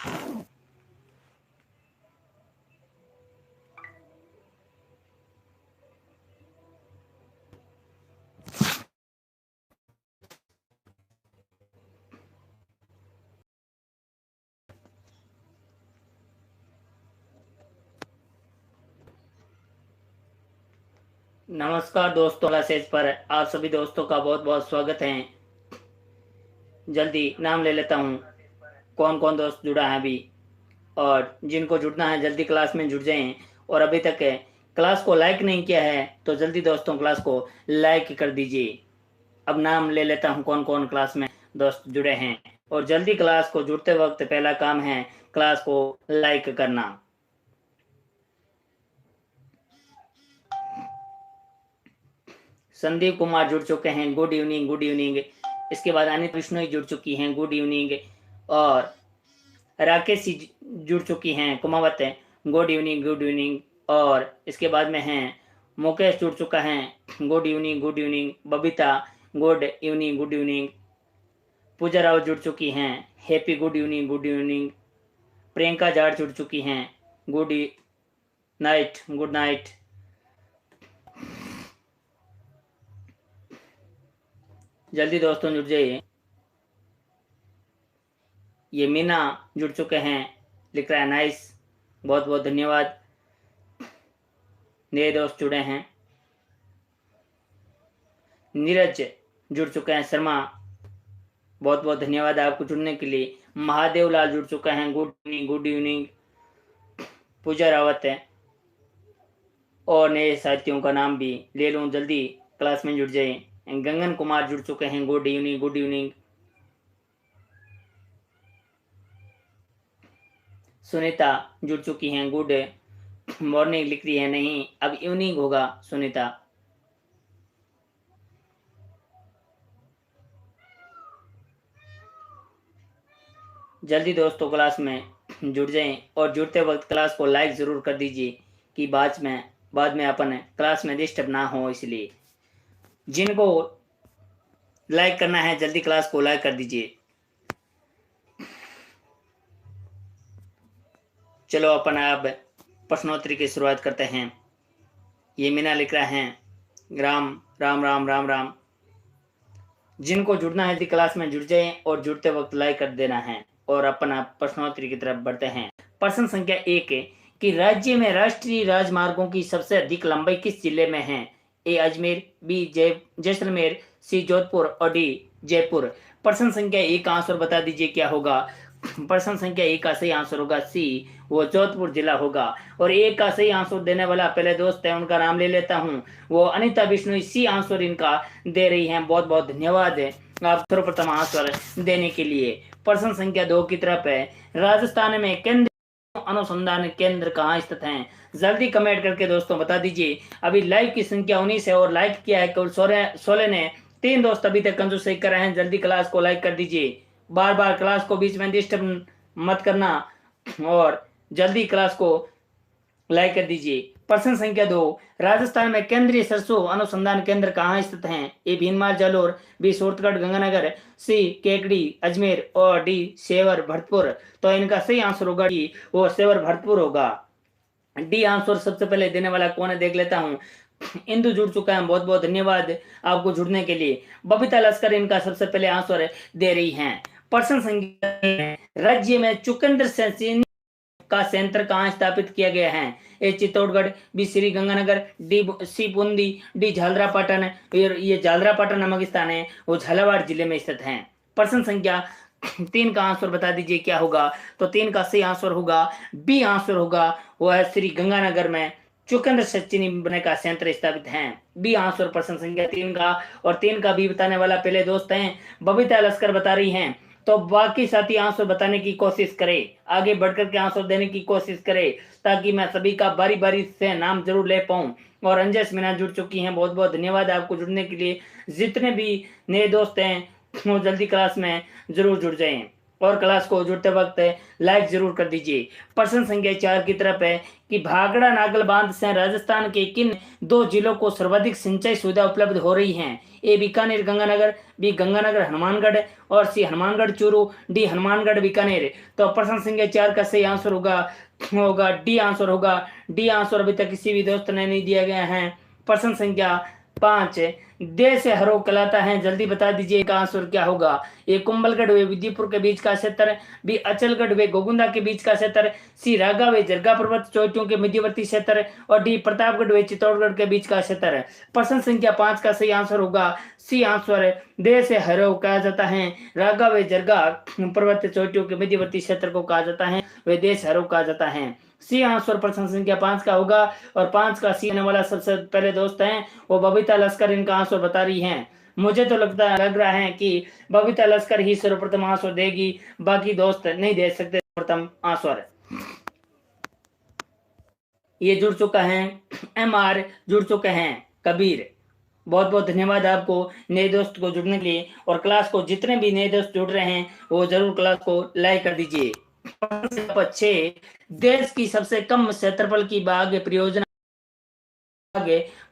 नमस्कार दोस्तों, क्लासेज पर आप सभी दोस्तों का बहुत बहुत स्वागत है। जल्दी नाम ले लेता हूँ, कौन कौन दोस्त जुड़ा है अभी, और जिनको जुड़ना है जल्दी क्लास में जुड़ जाएं। और अभी तक क्लास को लाइक नहीं किया है तो जल्दी दोस्तों क्लास को लाइक कर दीजिए। अब नाम ले लेता हूँ कौन कौन क्लास में दोस्त जुड़े हैं। और जल्दी क्लास को जुड़ते वक्त पहला काम है क्लास को लाइक करना। संदीप कुमार जुड़ चुके हैं, गुड इवनिंग गुड इवनिंग। इसके बाद अनित विष्णु जुड़ चुकी हैं, गुड इवनिंग। और राकेश जुड़ चुकी हैं, Kumawat, good evening good evening. और इसके बाद में हैं मुकेश जुड़ चुका है, good evening good evening. Babita good evening good evening. Pooja Rao जुड़ चुकी हैं, happy good evening good evening. Priyanka Jat जुड़ चुकी हैं, गुड नाइट गुड नाइट। जल्दी दोस्तों जुड़ जाइए। ये मीना जुड़ चुके हैं, लिख रहा है नाइस, बहुत बहुत धन्यवाद। नए दोस्त जुड़े हैं, नीरज जुड़ चुके हैं, शर्मा, बहुत बहुत धन्यवाद आपको जुड़ने के लिए। महादेव लाल जुड़ चुका है, गुड इवनिंग गुड इवनिंग। पूजा रावत है, और नए साथियों का नाम भी ले लूं, जल्दी क्लास में जुड़ जाए। गंगन कुमार जुड़ चुके हैं, good evening good evening. Sunita जुड़ चुकी हैं, गुड मॉर्निंग लिख रही है, नहीं अब इवनिंग होगा सुनीता। जल्दी दोस्तों क्लास में जुड़ जाएं, और जुड़ते वक्त क्लास को लाइक जरूर कर दीजिए कि बाद में अपन क्लास में डिस्टर्ब ना हो। इसलिए जिनको लाइक करना है जल्दी क्लास को लाइक कर दीजिए। चलो अपन अब प्रश्नोत्तरी की शुरुआत करते हैं। ये मीना लिख रहा है, राम राम राम राम राम। जिनको जुड़ना है जल्दी क्लास में जुड़ जाएं, और जुड़ते वक्त लाइक कर देना है। और अपन प्रश्नोत्तरी की तरफ बढ़ते हैं। प्रश्न संख्या 1 है कि राज्य में राष्ट्रीय राजमार्गों की सबसे अधिक लंबाई किस जिले में है? ए अजमेर, बी जैसलमेर, सी जोधपुर और डी जयपुर। प्रश्न संख्या 1 का आंसर बता दीजिए क्या होगा। प्रश्न संख्या 1 का सही आंसर होगा सी, वो जोधपुर जिला होगा। और 1 का सही आंसर देने वाला पहले दोस्त है, उनका नाम ले लेता हूँ, वो अनिता विष्णु। सी आंसर इनका दे रही हैं, बहुत बहुत धन्यवाद है आप सर्वप्रथम आंसर देने के लिए। प्रश्न संख्या 2 की तरफ है, राजस्थान में केंद्रीय अनुसंधान केंद्र कहाँ स्थित हैं? जल्दी कमेंट करके दोस्तों बता दीजिए। अभी लाइक की संख्या 19 है और लाइक किया है केवल 16 ने। 3 दोस्त अभी तक कंजूसी कर रहे हैं, जल्दी क्लास को लाइक कर दीजिए। बार बार क्लास को बीच में डिस्टर्ब मत करना, और जल्दी क्लास को लाइक कर दीजिए। प्रश्न संख्या 2, राजस्थान में केंद्रीय सरसों अनुसंधान केंद्र कहाँ स्थित हैं? ए भीनमाल जालोर, बी सूरतगढ़ गंगानगर, सी केकड़ी अजमेर और डी सेवर भरतपुर। तो इनका सही आंसर होगा डी, वो सेवर भरतपुर होगा। डी आंसर सबसे पहले देने वाला कौन है देख लेता हूँ। इंदु जुड़ चुका है, बहुत बहुत धन्यवाद आपको जुड़ने के लिए। बबीता लश्कर इनका सबसे पहले आंसर दे रही हैं। प्रश्न संख्या, राज्य में चुकंदर सिंचाई का सेंटर कहाँ स्थापित किया गया है? A Chittorgarh, B Shri Ganganagar, D C Bundi, D Jhalrapatan. ये झालरापाटन नामक स्थान है, वो झालावाड़ जिले में स्थित है। प्रश्न संख्या 3 का आंसर बता दीजिए क्या होगा। तो 3 का सही आंसर होगा बी आंसर होगा, वो है श्री गंगानगर में चुकंदर सिंचाई बनने का सेंटर स्थापित है। बी आंसर प्रश्न संख्या 3 का। और 3 का बी बताने वाला पहले दोस्त हैं बबीता लश्कर बता रही हैं। तो बाकी साथी आंसर बताने की कोशिश करें, आगे बढ़कर के आंसर देने की कोशिश करें, ताकि मैं सभी का बारी बारी से नाम जरूर ले पाऊं। और अंजस मीना जुड़ चुकी हैं, बहुत बहुत धन्यवाद आपको जुड़ने के लिए। जितने भी नए दोस्त हैं वो जल्दी क्लास में जरूर जुड़ जाएं। और क्लास को जुड़ते वक्त लाइक जरूर कर दीजिए। प्रश्न संख्या 4 की तरफ है कि भाखड़ा नागल बांध से राजस्थान के किन 2 जिलों को सर्वाधिक सिंचाई सुविधा उपलब्ध हो रही है? ए बीकानेर गंगानगर, बी गंगानगर हनुमानगढ़ और सी हनुमानगढ़ चूरू, डी हनुमानगढ़ बीकानेर। तो प्रश्न संख्या 4 का सही आंसर होगा डी आंसर होगा। डी आंसर अभी तक किसी भी दोस्त ने नहीं दिया गया है। प्रश्न संख्या 5 देश हरो कहलाता है, जल्दी बता दीजिए का आंसर क्या होगा? ए कुंभलगढ़ व विद्यपुर के बीच का क्षेत्र, बी अचलगढ़ व गोगुंदा के बीच का क्षेत्र, सी रागा व जरगा पर्वत चोटियों के मध्यवर्ती क्षेत्र और डी प्रतापगढ़ व चित्तौड़गढ़ के बीच का क्षेत्र। प्रश्न संख्या 5 का सही आंसर होगा सी आंसर। देश हरो कहा जाता है रागा व जरगा पर्वत चोटियों के मध्यवर्ती क्षेत्र को कहा जाता है, वह देश हरो कहा जाता है। सी आंसर प्रश्न संख्या 5 का होगा। और 5 का सी आने वाला सबसे पहले दोस्त हैं वो बबीता लश्कर इनका आंसर बता रही हैं। मुझे तो लग रहा है कि बबीता लश्कर ही सर्वप्रथम आंसर देगी, बाकी दोस्त नहीं दे सकते प्रथम आंसर। ये जुड़ चुका है MR, जुड़ चुके हैं कबीर। बहुत बहुत धन्यवाद आपको नए दोस्त को जुड़ने के लिए। और क्लास को जितने भी नए दोस्त जुड़ रहे हैं वो जरूर क्लास को लाइक कर दीजिए। 6 देश की सबसे कम क्षेत्रफल की बाघ परियोजना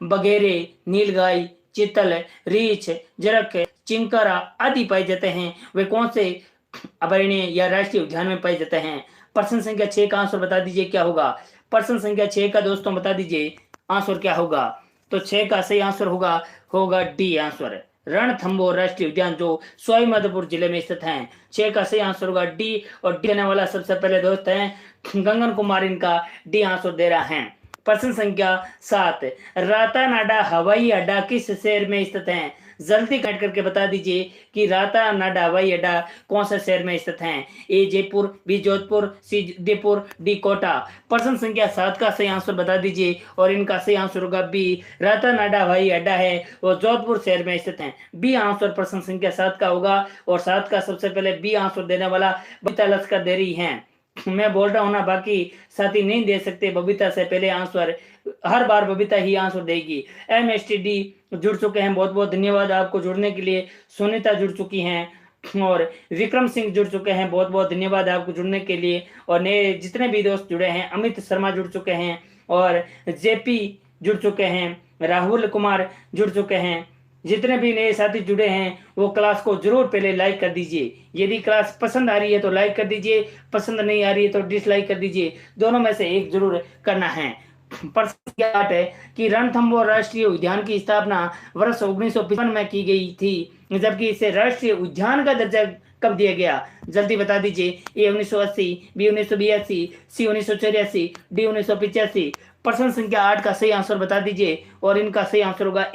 बगेरे, नीलगाय, चीतल, रीछ, जरक, चिंकारा आदि पाए जाते हैं, वे कौन से अभयारण्य या राष्ट्रीय उद्यान में पाए जाते हैं? प्रश्न संख्या 6 का आंसर बता दीजिए क्या होगा? प्रश्न संख्या 6 का दोस्तों बता दीजिए आंसर क्या होगा? तो 6 का सही आंसर होगा डी आंसर, रणथंभौर राष्ट्रीय उद्यान जो सवाईमाधोपुर जिले में स्थित है। 6 का सही आंसर होगा डी। और डी आने वाला सबसे पहले दोस्त है गगन कुमार, इनका डी आंसर दे रहा है। प्रश्न संख्या 7 रातानाडा हवाई अड्डा किस शहर में स्थित है? जल्दी कट करके बता दीजिए कि रातानाडा हवाई अड्डा कौन से शहर में स्थित है? ए जयपुर, बी जोधपुर, सी जयपुर, डी कोटा। प्रश्न संख्या 7 का सही आंसर बता दीजिए और इनका सही आंसर होगा बी, रातानाडा हवाई अड्डा है वो जोधपुर शहर में स्थित है। बी आंसर प्रश्न संख्या 7 का होगा। और 7 का सबसे पहले बी आंसर देने वाला बबीता लश्कर दे रही है। मैं बोल रहा हूं ना, बाकी साथी नहीं दे सकते बबीता से पहले आंसर, हर बार बबीता ही आंसर देगी। MSTD जुड़ चुके हैं, बहुत बहुत धन्यवाद आपको जुड़ने के लिए। सुनीता जुड़ चुकी हैं और विक्रम सिंह जुड़ चुके हैं, बहुत बहुत धन्यवाद आपको जुड़ने के लिए। और नए जितने भी दोस्त जुड़े हैं, अमित शर्मा जुड़ चुके हैं और JP जुड़ चुके हैं, राहुल कुमार जुड़ चुके हैं। जितने भी नए साथी जुड़े हैं वो क्लास को जरूर पहले लाइक कर दीजिए। यदि क्लास पसंद आ रही है तो लाइक कर दीजिए, पसंद नहीं आ रही है तो डिसलाइक कर दीजिए, दोनों में से एक जरूर करना है। प्रश्न 8 है कि रणथंभौर राष्ट्रीय उद्यान की स्थापना वर्ष 1955 में की गई थी, जबकि इसे राष्ट्रीय उद्यान का दर्जा कब दिया गया? जल्दी बता दीजिए। ए 1980, बी 1982, सी 1984, डी 1985। प्रश्न संख्या 8 का सही आंसर बता दीजिए और इनका सही आंसर होगा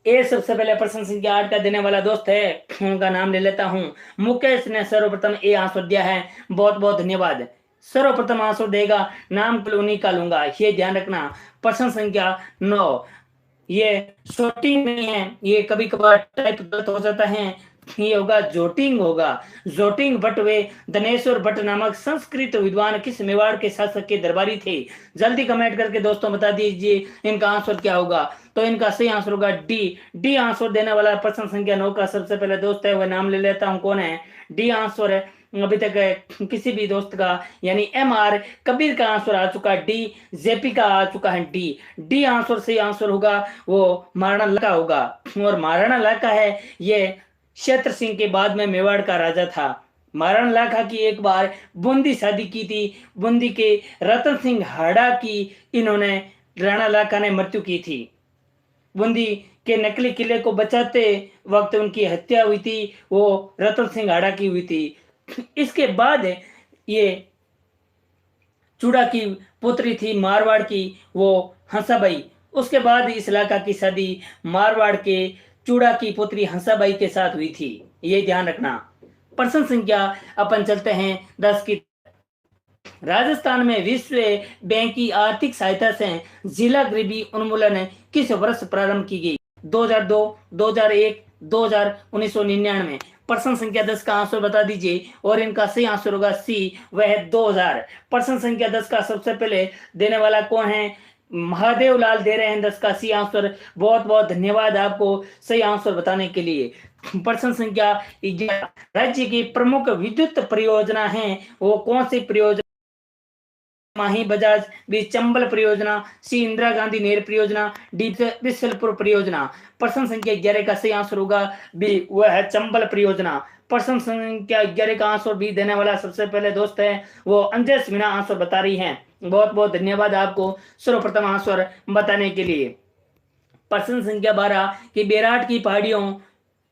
ए सबसे पहले प्रश्न संख्या 8 का देने वाला दोस्त है, उनका नाम ले लेता हूं। मुकेश ने सर्वप्रथम ए आंसर दिया है, बहुत बहुत धन्यवाद। सर्वप्रथम आंसर देगा नाम उन्हीं का लूंगा, ये ध्यान रखना। प्रश्न संख्या 9 ये शॉर्टिंग नहीं है, ये कभी कभार टाइप गलत हो जाता है, ये होगा जोटिंग होगा। जोटिंग भट्ट वे धनेश्वर भट्ट नामक संस्कृत विद्वान किस मेवाड़ के शासक के दरबारी थे? जल्दी कमेंट करके दोस्तों बता दीजिए इनका आंसर क्या होगा। तो इनका सही आंसर होगा डी आंसर देने वाला प्रश्न संख्या 9 का सबसे पहले दोस्त है, वह नाम ले लेता हूं, कौन है? डी आंसर है अभी तक किसी भी दोस्त का, यानी MR कबीर का आंसर आ चुका, डी JP का आ चुका है डी आंसर सही आंसर होगा वो महाराणा लाका होगा। और महाराणा लाका है ये क्षेत्र सिंह के बाद में मेवाड़ का राजा था। महाराणा लाका की एक बार बूंदी शादी की थी, बूंदी के रतन सिंह हाड़ा की इन्होंने राणा लाका ने मृत्यु की थी। बूंदी के नकली किले को बचाते वक्त उनकी हत्या हुई थी, वो रतन सिंह हाड़ा की हुई थी। इसके बाद ये चूड़ा की पुत्री थी मारवाड़ की, वो हंसाबाई। उसके बाद इस इलाका की शादी मारवाड़ के चूड़ा की पुत्री हंसाबाई के साथ हुई थी, ये ध्यान रखना। प्रश्न संख्या अपन चलते हैं 10 की। राजस्थान में विश्व बैंक की आर्थिक सहायता से जिला गरीबी उन्मूलन किस वर्ष प्रारंभ की गई? 2002, 2001, 2000, 1999। प्रश्न संख्या 10 का आंसर बता दीजिए और इनका सही आंसर होगा सी, वह 2000। प्रश्न संख्या 10 का सबसे पहले देने वाला कौन है? महादेव लाल दे रहे हैं 10 का सी आंसर, बहुत बहुत धन्यवाद आपको सही आंसर बताने के लिए। प्रश्न संख्या 11, राज्य की प्रमुख विद्युत परियोजना है वो कौन सी परियोजना? माही बजाज, बी चंबल परियोजना, सी इंदिरा गांधी नहर परियोजना, डी बिसलपुर परियोजना। प्रश्न संख्या 11 का सही आंसर होगा बी, वह है चंबल परियोजना। प्रश्न संख्या 11 का आंसर बी देने वाला सबसे पहले दोस्त है वो अंजस मीना आंसर बता रही हैं। बहुत बहुत धन्यवाद आपको सर्वप्रथम आंसर बताने के लिए। प्रश्न संख्या 12 कि बेराट की पहाड़ियों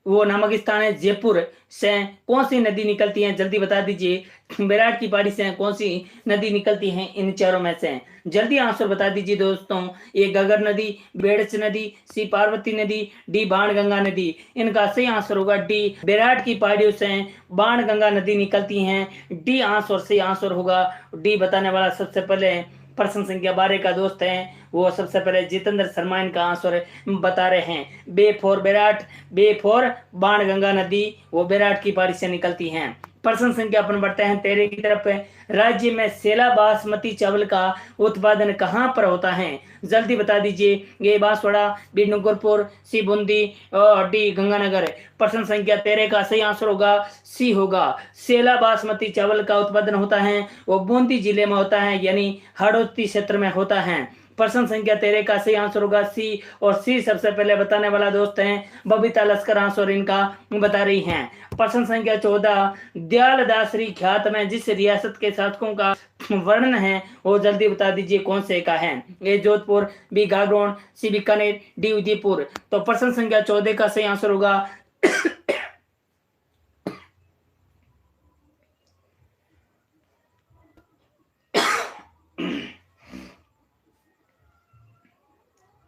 वो नामक स्थान है जयपुर से कौन सी नदी निकलती है? जल्दी बता दीजिए बेराट की पहाड़ी से कौन सी नदी निकलती है इन चारों में से? जल्दी आंसर बता दीजिए दोस्तों। ए गगर नदी, बेड़च नदी, सी पार्वती नदी, डी बाणगंगा नदी। इनका सही आंसर होगा डी, बेराट की पहाड़ियों से बाणगंगा नदी निकलती हैं। डी आंसर सही आंसर होगा। डी बताने वाला सबसे पहले प्रश्न संख्या 12 का दोस्त है वो सबसे पहले जितेंद्र शर्मा इनका आंसर बता रहे हैं। B for Bairat, B for Banganga नदी वो बेराट की पहाड़ी से निकलती हैं। प्रश्न संख्या अपन बढ़ते हैं 13 की तरफ। राज्य में सेला बासमती चावल का उत्पादन कहाँ पर होता है? जल्दी बता दीजिए। ए बांसवाड़ा, बी डूंगरपुर, सी बूंदी और डी गंगानगर। प्रश्न संख्या 13 का सही आंसर होगा सी होगा। सेला बासमती चावल का उत्पादन होता है वो बूंदी जिले में होता है, यानी हाड़ौती क्षेत्र में होता है। प्रश्न संख्या 13 का सही आंसर होगा सी, और सी सबसे पहले बताने वाला दोस्त हैं बबीता लश्कर आंसर इनका बता रही हैं। प्रश्न संख्या 14 दयाल दासरी ख्यात में जिस रियासत के शासकों का वर्णन है वो जल्दी बता दीजिए कौन से का है? ए जोधपुर, बी गागरोन, सी बीकानेर, डी उदयपुर। तो प्रश्न संख्या 14 का सही आंसर होगा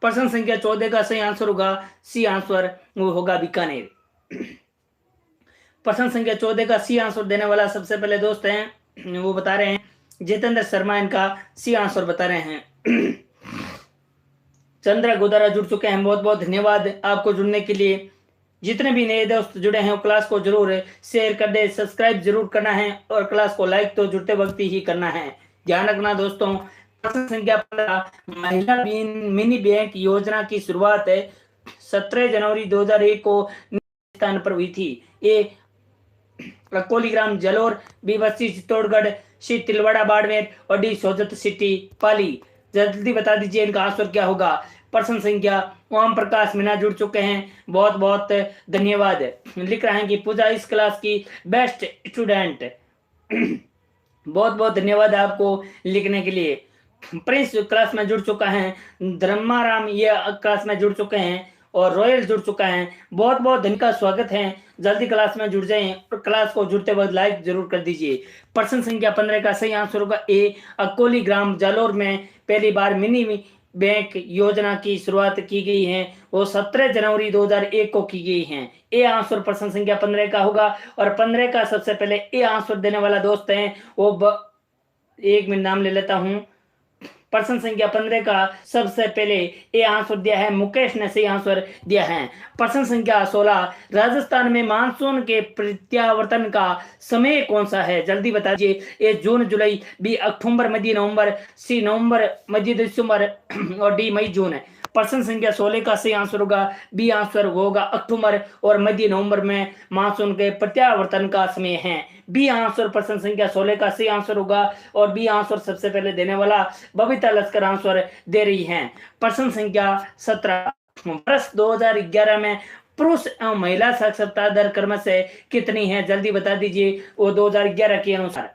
प्रश्न संख्या 14 का सही आंसर होगा सी आंसर वो होगा बीकानेर। प्रश्न संख्या 14 का सी आंसर देने वाला सबसे पहले दोस्त हैं वो बता रहे हैं जितेंद्र शर्मा इनका सी आंसर बता रहे हैं। चंद्र गोदारा जुड़ चुके हैं, बहुत बहुत धन्यवाद आपको जुड़ने के लिए। जितने भी नए दोस्त जुड़े हैं क्लास को जरूर शेयर कर दे, सब्सक्राइब जरूर करना है और क्लास को लाइक तो जुड़ते वक्त ही करना है। ध्यान रखना दोस्तों। प्रश्न संख्या 15 महिला मिनी बैंक योजना की शुरुआत 17 जनवरी 2001 को स्थान पर हुई थी। ए कोलीग्राम जलोर, बी बस्ती चित्तौड़गढ़, सी तिलवाड़ा बाड़मेर और डी सोजत सिटी पाली। जल्दी बता दीजिए इनका आंसर क्या होगा। प्रश्न संख्या ओम प्रकाश मीना जुड़ चुके हैं, बहुत बहुत धन्यवाद। लिख रहे हैं कि पूजा इस क्लास की बेस्ट स्टूडेंट। बहुत बहुत धन्यवाद आपको लिखने के लिए। प्रिंस क्लास में जुड़ चुका है, धर्माराम ये क्लास में जुड़ चुके हैं और रॉयल जुड़ चुका है। बहुत बहुत धन्यवाद का स्वागत है। जल्दी क्लास में जुड़ जाएं और क्लास को जुड़ते वक्त लाइक जरूर कर दीजिए। प्रश्न संख्या 15 का सही आंसर होगा ए अकोली ग्राम जालोर में पहली बार मिनी बैंक योजना की शुरुआत की गई है वो 17 जनवरी 2001 को की गई है। ए आंसर प्रश्न संख्या 15 का होगा। और 15 का सबसे पहले ए आंसर देने वाला दोस्त है वो एक मिनट नाम ले लेता हूं। प्रश्न संख्या 15 का सबसे पहले ए आंसर दिया है मुकेश ने सही आंसर दिया है। प्रश्न संख्या 16 राजस्थान में मानसून के प्रत्यावर्तन का समय कौन सा है? जल्दी बताइए। ए जून जुलाई, बी अक्टूबर मध्य नवंबर, सी नवंबर मध्य दिसंबर और डी मई जून। प्रश्न संख्या 16 का सही आंसर होगा बी आंसर होगा अक्टूबर और मध्य नवंबर में मानसून के प्रत्यावर्तन का समय है। बी आंसर प्रश्न संख्या 16 का सही आंसर होगा और बी आंसर सबसे पहले देने वाला बबीता लश्कर आंसर दे रही हैं। प्रश्न संख्या 17 वर्ष 2011 में पुरुष एवं महिला साक्षरता दर क्रमशः कितनी है? जल्दी बता दीजिए वो 2011 के अनुसार।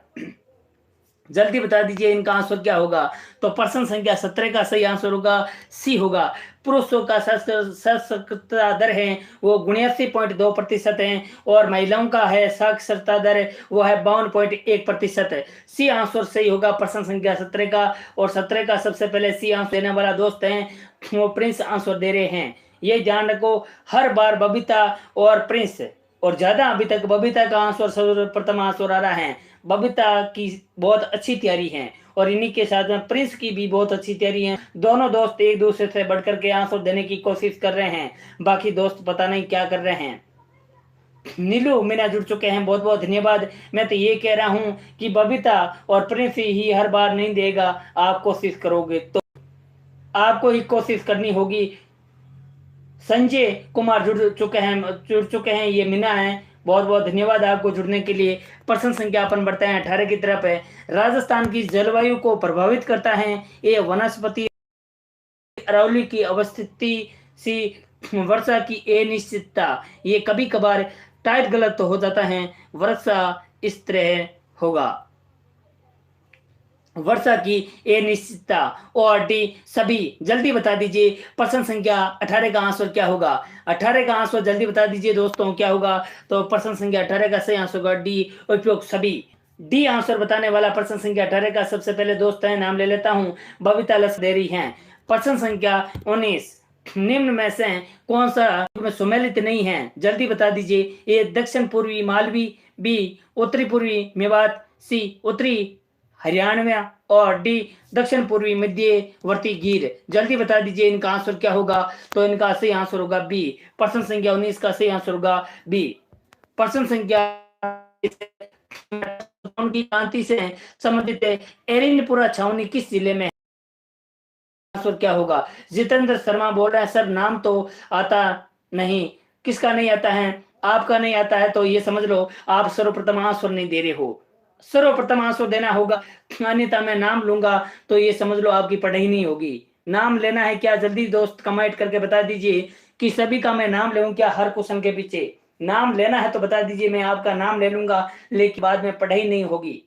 जल्दी बता दीजिए इनका आंसर क्या होगा। तो प्रश्न संख्या 17 का सही आंसर होगा सी होगा। पुरुषों का साक्षरता दर है वो 79.2% है और महिलाओं का है साक्षरता दर वो है 52.1%। सी आंसर सही होगा प्रश्न संख्या 17 का। और 17 का सबसे पहले सी आंसर देने वाला दोस्त है वो प्रिंस आंसर दे रहे हैं। ये ध्यान रखो, हर बार बबीता और प्रिंस और ज्यादा अभी तक बबीता का आंसर सर्वप्रथम आंसर आ रहा है। बबीता की बहुत अच्छी तैयारी है और इन्हीं के साथ में प्रिंस की भी बहुत अच्छी तैयारी है। दोनों दोस्त एक दूसरे से बढ़कर के आंसर देने की कोशिश कर रहे हैं, बाकी दोस्त पता नहीं क्या कर रहे हैं। नीलू मीना जुड़ चुके हैं, बहुत बहुत धन्यवाद। मैं तो ये कह रहा हूं कि बबीता और प्रिंस ही हर बार नहीं देगा, आप कोशिश करोगे तो आपको ही कोशिश करनी होगी। संजय कुमार जुड़ चुके हैं, ये मीना है। बहुत बहुत धन्यवाद आपको जुड़ने के लिए। प्रश्न संख्या अपन बढ़ते हैं 18 की तरफ है। राजस्थान की जलवायु को प्रभावित करता है ये वनस्पति अरावली की अवस्थिति सी वर्षा की अनिश्चितता। ये कभी कभार टाइट गलत तो हो जाता है। वर्षा इस तरह होगा, वर्षा की अनिश्चितता। और डी सभी। जल्दी बता दीजिए प्रश्न संख्या 18 का आंसर क्या होगा। 18 का आंसर जल्दी बता दीजिए दोस्तों क्या होगा। तो प्रश्न संख्या 18 का सही आंसर होगा डी, उपयोग सभी। डी आंसर बताने वाला प्रश्न संख्या 18 का सबसे पहले दोस्त है, नाम ले लेता हूं, बबीता लसदेरी हैं। प्रश्न संख्या 19, निम्न में से कौन सा में सुमेलित नहीं है, जल्दी बता दीजिए। ए दक्षिण पूर्वी मालवी, बी उत्तरी पूर्वी मेवात, सी उत्तरी हरियाणा और डी दक्षिण पूर्वी मध्यवर्ती गिर। जल्दी बता दीजिए इनका आंसर क्या होगा। तो इनका सही आंसर होगा बी। प्रश्न संख्या 19 का सही आंसर होगा बी। प्रश्न संख्या की क्रांति से संबंधित एरिनपुरा छावनी किस जिले में है, आंसर क्या होगा। जितेंद्र शर्मा बोल रहे हैं सर नाम तो आता नहीं, किसका नहीं आता है, आपका नहीं आता है तो ये समझ लो आप सर्वप्रथम आंसर नहीं दे रहे हो। सर्वप्रथम आंसर देना होगा, अन्यथा मैं नाम लूंगा तो ये समझ लो आपकी पढ़ाई नहीं होगी। नाम लेना है क्या, जल्दी दोस्त कमेंट करके बता दीजिए कि सभी का मैं नाम ले क्या हर क्वेश्चन के पीछे। नाम लेना है तो बता दीजिए, मैं आपका नाम ले लूंगा, लेकिन बाद में पढ़ाई नहीं होगी।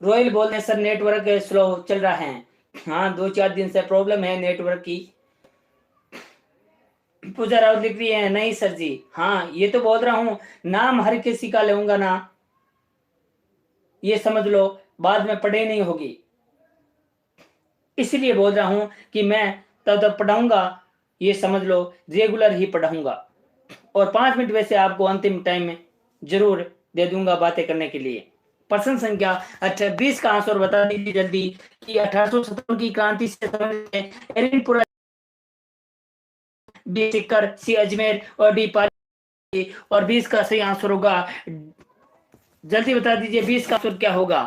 रोयल बोल रहे सर नेटवर्क स्लो चल रहा है। हाँ 2-4 दिन से प्रॉब्लम है नेटवर्क की। पूजा राउत लिख रही है नहीं सर जी। हाँ ये तो बोल रहा हूं, नाम हर किसी का लूंगा ना, ये समझ लो बाद में पढ़ाई नहीं होगी। इसलिए बोल रहा हूं कि मैं तब तक पढ़ाऊंगा, ये समझ लो रेगुलर ही पढ़ाऊंगा। और 5 मिनट वैसे आपको अंतिम टाइम में जरूर दे दूंगा बातें करने के लिए। प्रश्न संख्या 20 का आंसर बता दीजिए जल्दी कि 1857 की क्रांति से एरिनपुरा, बी सीकर, सी अजमेर और डी पाली। और 20 का सही आंसर होगा, जल्दी बता दीजिए 20 का आंसर क्या होगा।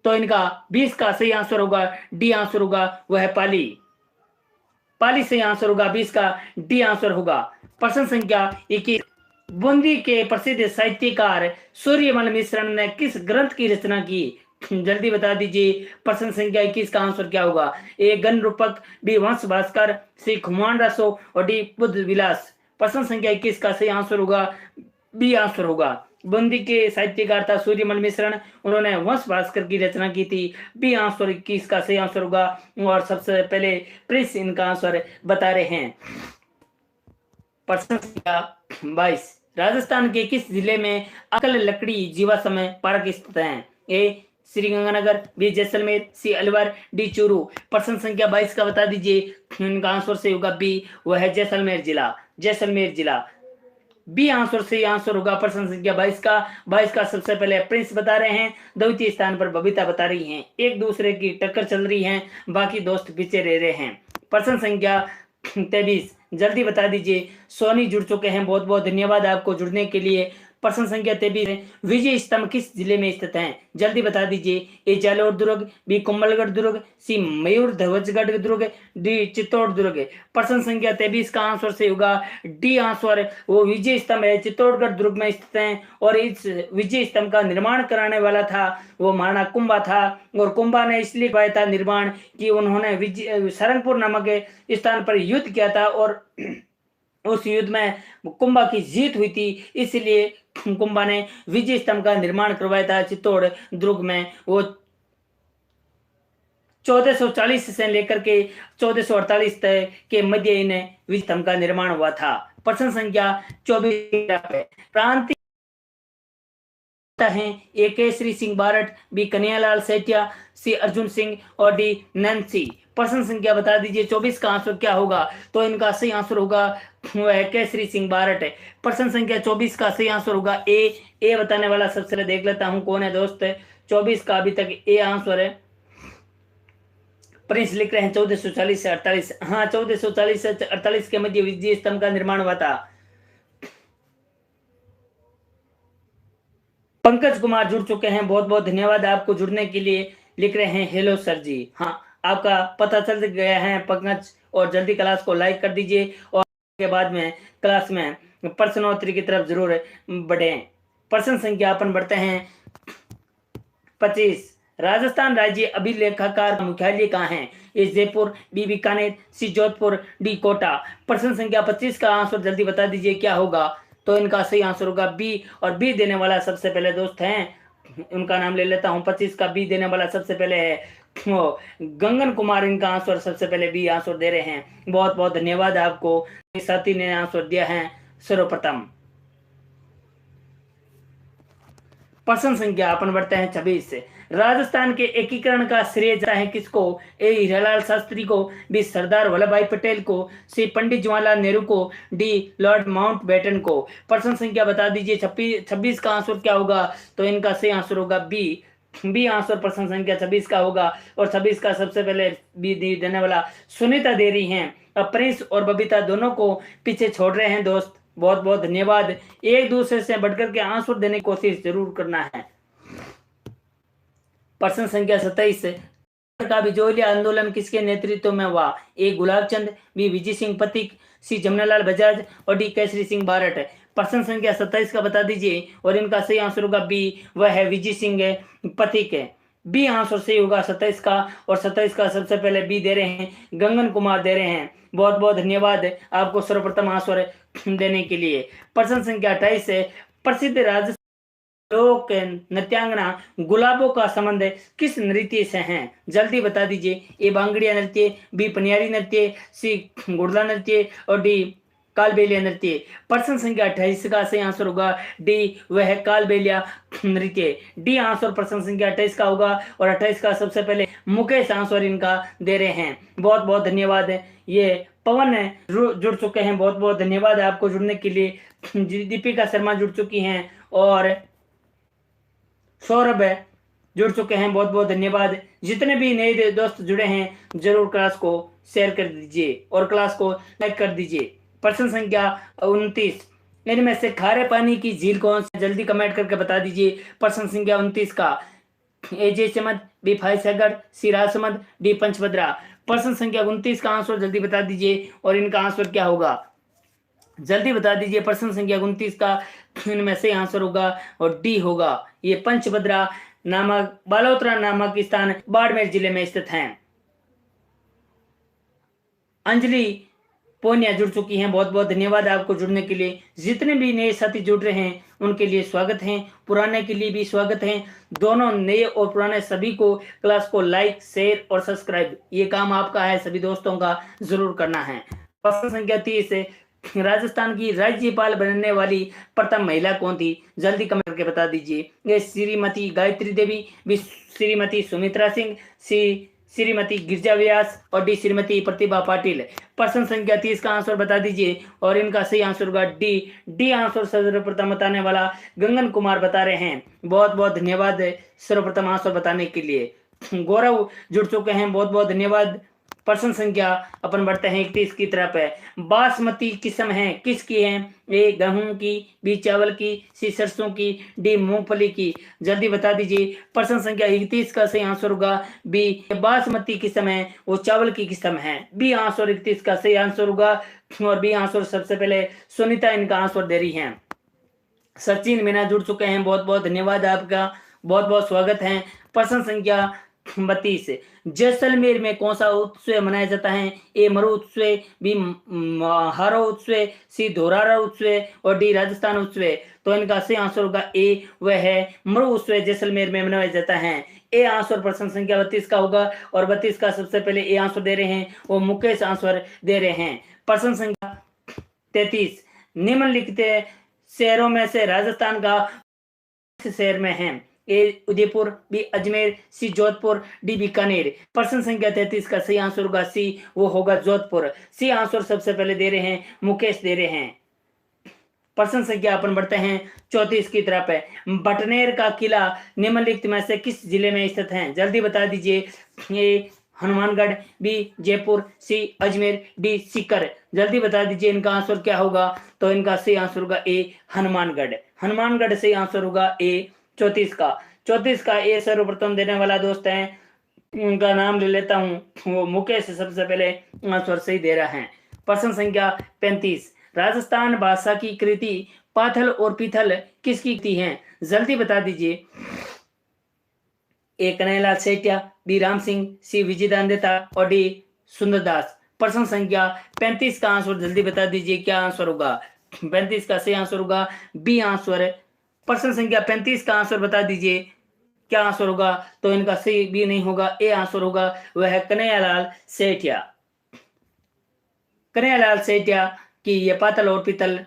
तो इनका 20 का सही आंसर होगा डी आंसर होगा, वह है पाली। पाली सही आंसर होगा, 20 का डी आंसर होगा। प्रश्न संख्या 21, बूंदी के प्रसिद्ध साहित्यकार सूर्यमल मिश्रण ने किस ग्रंथ की रचना की, जल्दी बता दीजिए। प्रश्न संख्या 21 का आंसर क्या होगा। ए गण रूपक, बी वंश भास्कर, सी खुमान रसो और डी बुद्ध विलास। प्रश्न संख्या 21 का सही आंसर होगा बी आंसर होगा। बूंदी के साहित्यकार था सूर्यमल मिश्रण, उन्होंने वंश भास्कर की रचना की थी। बी आंसर 21 का सही आंसर होगा। और सबसे पहले प्रिंस इनका आंसर बता रहे हैं। प्रश्न संख्या 22, राजस्थान के किस जिले में अकल लकड़ी जीवाश्म पार्क स्थित है। ए श्रीगंगानगर, बी जैसलमेर, सी अलवर, डी चूरू। प्रश्न संख्या 22 का बता दीजिए, इनका आंसर से होगा बी, वह है जैसलमेर जिला। जैसलमेर जिला बी आंसर से आंसर होगा प्रश्न संख्या 22 का। 22 का सबसे पहले प्रिंस बता रहे हैं, द्वितीय स्थान पर बबीता बता रही हैं। एक दूसरे की टक्कर चल रही है, बाकी दोस्त पीछे रह रहे हैं। प्रश्न संख्या 23, जल्दी बता दीजिए। सोनी जुड़ चुके हैं, बहुत बहुत धन्यवाद आपको जुड़ने के लिए। प्रश्न संख्या 23, विजय स्तंभ किस जिले में स्थित है, जल्दी बता दीजिए। ए जालोर दुर्ग, बी कुंभलगढ़ दुर्ग, सी मयूर ध्वजगढ़ दुर्ग, डी चित्तौड़ दुर्ग। प्रश्न संख्या 23 का आंसर से होगा डी आंसर, वो विजय स्तंभ है चित्तौड़गढ़ दुर्ग में स्थित है। और इस विजय स्तंभ का निर्माण कराने वाला था वो महाराणा कुंभा था। और कुंभा ने इसलिए पाया था निर्माण कि उन्होंने सरंगपुर नामक स्थान पर युद्ध किया था और उस युद्ध में कुंभा की जीत हुई थी, इसलिए कुंभा ने विजय स्तंभ का निर्माण करवाया था चित्तौड़ दुर्ग में। वो 1440 से लेकर के 1448 तक के मध्य इन्हें विजय स्तंभ का निर्माण हुआ था। प्रश्न संख्या 24 प्रांतीय हैं। ए केसरी सिंह बारट, बी कन्हैयालाल सेठिया, सी अर्जुन सिंह और डी नैन्सी। प्रश्न संख्या बता दीजिए 24 का आंसर क्या होगा। तो इनका सही आंसर होगा वह केसरी सिंह बारट है। प्रश्न संख्या 24 का सही आंसर होगा ए बताने वाला सबसे पहले देख लेता हूं कौन है दोस्त। 24 का अभी तक ए आंसर है। प्रिंस लिख रहे हैं 1440 से 48। हाँ 1440 से 48 के मध्य विजय स्तंभ का निर्माण हुआ था। पंकज कुमार जुड़ चुके हैं, बहुत बहुत धन्यवाद आपको जुड़ने के लिए। लिख रहे हैं हेलो सर जी। हाँ आपका पता चल गया है पंकज, और जल्दी क्लास को लाइक कर दीजिए और के बाद में क्लास में प्रश्नोत्तरी की तरफ जरूर बढ़ें। प्रश्न संख्या अपन बढ़ते हैं 25। राजस्थान राज्य अभिलेखाकार मुख्यालय कहाँ है? ए जयपुर, बी बीकानेर, सी जोधपुर, डी कोटा। प्रश्न संख्या 25 का आंसर जल्दी बता दीजिए क्या होगा। तो इनका सही आंसर होगा बी, और बी देने वाला सबसे पहले दोस्त हैं, उनका नाम ले लेता हूं। 25 का बी देने वाला सबसे पहले है गंगन कुमार, इनका आंसर सबसे पहले बी आंसर दे रहे हैं। बहुत बहुत धन्यवाद आपको, साथी ने आंसर दिया है सर्वप्रथम। प्रश्न संख्या अपन बढ़ते हैं 26 से। राजस्थान के एकीकरण का श्रेय जाता है किसको? ए हीरालाल शास्त्री को, बी सरदार वल्लभ भाई पटेल को, सी पंडित जवाहरलाल नेहरू को, डी लॉर्ड माउंटबेटन को। प्रश्न संख्या बता दीजिए 26 का आंसर क्या होगा। तो इनका सही आंसर होगा बी आंसर प्रश्न संख्या 26 का होगा। और 26 का सबसे पहले बी देने वाला सुनीता दे रही हैं। अब प्रिंस और बबीता दोनों को पीछे छोड़ रहे हैं दोस्त, बहुत बहुत धन्यवाद। एक दूसरे से बढ़कर के आंसर देने की कोशिश जरूर करना है। प्रश्न संख्या 27 का बिजोलिया आंदोलन किसके नेतृत्व में हुआ? ए गुलाब चंद, बी विजय सिंह पथिक, सी जमनालाल बजाज और डी केसरी सिंह बारट। प्रश्न संख्या 27 का बता दीजिए, और इनका सही आंसर होगा बी, वह है विजय सिंह पथिक है। बी आंसर सही होगा 27 का, और 27 का सबसे पहले बी दे रहे हैं, गंगन कुमार दे रहे हैं। बहुत बहुत धन्यवाद आपको सर्वप्रथम आंसर देने के लिए। प्रश्न संख्या 28 है, प्रसिद्ध राजस्थान लोक नृत्यांगना गुलाबों का संबंध किस नृत्य से है? जल्दी बता दीजिए। ए बांगड़िया नृत्य, बी पनियारी नृत्य, सी गुड़ला नृत्य और डी कालबेलिया नृत्य। प्रश्न संख्या 28 का सही आंसर होगा डी, वह कालबेलिया नृत्य। डी आंसर प्रश्न संख्या 28 का होगा, और 28 का सबसे पहले मुकेश आंसर इनका दे रहे हैं। बहुत बहुत धन्यवाद। ये पवन जुड़ चुके हैं, बहुत बहुत धन्यवाद आपको जुड़ने के लिए। दीपिका शर्मा जुड़ चुकी हैं, और सौरभ जुड़ चुके हैं, बहुत बहुत धन्यवाद। जितने भी नए दोस्त जुड़े हैं जरूर क्लास को शेयर कर दीजिए और क्लास को लाइक कर दीजिए। प्रश्न संख्या 29, इनमें से खारे पानी की झील कौन सी? जल्दी कमेंट करके बता दीजिए। प्रश्न संख्या 29 का ए जयसमंद, बी फतेहसागर, सी राजसमंद, डी पंचभद्रा। प्रश्न संख्या 29 का आंसर जल्दी बता दीजिए, और इनका आंसर क्या होगा जल्दी बता दीजिए। प्रश्न संख्या 29 का इनमें से आंसर होगा, और डी होगा, ये पंचभद्रा नामक बालोतरा नामक स्थान बाड़मेर जिले में स्थित है। अंजलि पोनिया जुड़ चुकी हैं, बहुत बहुत धन्यवाद आपको जुड़ने के लिए। जितने भी नए साथी जुड़ रहे हैं उनके लिए स्वागत है, पुराने के लिए भी स्वागत है। दोनों नए और पुराने सभी को क्लास को लाइक, शेयर और सब्सक्राइब, ये काम आपका है, सभी दोस्तों का जरूर करना है। प्रश्न संख्या 30 है, राजस्थान की राज्यपाल बनने वाली प्रथम महिला कौन थी? जल्दी कमेंट करके बता दीजिए। ये श्रीमती गायत्री देवी, बी श्रीमती सुमित्रा सिंह, सी श्रीमती गिरजा व्यास और डी श्रीमती प्रतिभा पाटिल। प्रश्न संख्या 30 का आंसर बता दीजिए, और इनका सही आंसर होगा डी आंसर सर्वप्रथम बताने वाला गंगन कुमार बता रहे हैं। बहुत बहुत धन्यवाद सर्वप्रथम आंसर बताने के लिए। गौरव जुड़ चुके हैं, बहुत बहुत धन्यवाद। प्रश्न संख्या अपन बढ़ते हैं 31 की तरफ है। बासमती किस्म है किसकी है? ए गेहूं की, बी चावल की, सी सरसों की, डी मूंगफली की। जल्दी बता दीजिए। प्रश्न संख्या 31 का सही आंसर होगा बी, बासमती किस्म है वो चावल की किस्म है। बी आंसर 31 का सही आंसर होगा, और बी आंसर सबसे पहले सुनीता इनका आंसर दे रही है। सचिन मीना जुड़ चुके हैं, बहुत बहुत धन्यवाद आपका, बहुत बहुत स्वागत है। प्रश्न संख्या 32, जैसलमेर में कौन सा उत्सव मनाया जाता है? ए मरु उत्सव, बी हारो उत्सव, सी धोरारा उत्सव और डी राजस्थान उत्सव। तो इनका सही आंसर होगा ए, वह है मरु उत्सव जैसलमेर में मनाया जाता है। ए आंसर प्रश्न संख्या 32 का होगा, और 32 का सबसे पहले ए आंसर दे रहे हैं, वो मुकेश आंसर दे रहे हैं। प्रश्न संख्या 33, निम्नलिखित शहरों में से राजस्थान का शहर में है? ए उदयपुर, बी अजमेर, सी जोधपुर, डी बीकानेर। प्रश्न संख्या 33 का सही आंसर होगा सी, वो होगा जोधपुर। सी आंसर सबसे पहले दे रहे हैं, मुकेश दे रहे हैं। प्रश्न संख्या अपन बढ़ते हैं 34 की तरफ है। बटनेर का किला निम्नलिखित में से किस जिले में स्थित है? जल्दी बता दीजिए। ए हनुमानगढ़, बी जयपुर, सी अजमेर, डी सीकर। जल्दी बता दीजिए इनका आंसर क्या होगा। तो इनका सही आंसर होगा ए हनुमानगढ़। हनुमानगढ़ सही आंसर होगा ए 34 का। 34 का ए सर्वप्रथम देने वाला दोस्त है उनका नाम ले लेता हूँ, वो मुकेश सबसे पहले आंसर सही दे रहा है। प्रश्न संख्या 35, राजस्थान भाषा की कृति पाथल और पीथल किसकी कृति है? जल्दी बता दीजिए। ए कन्हैयालाल सेठिया, बी राम सिंह, सी विजयदानदेता और डी सुंदरदास। प्रश्न संख्या 35 का आंसर जल्दी बता दीजिए, क्या आंसर होगा? 35 का सही आंसर होगा बी आंसर। प्रश्न संख्या 35 का आंसर बता दीजिए, क्या आंसर होगा? तो इनका सही बी नहीं होगा, ए आंसर होगा, वह है कन्हैयालाल सेठिया। कन्हैयालाल सेठिया की ये पातल और पीतल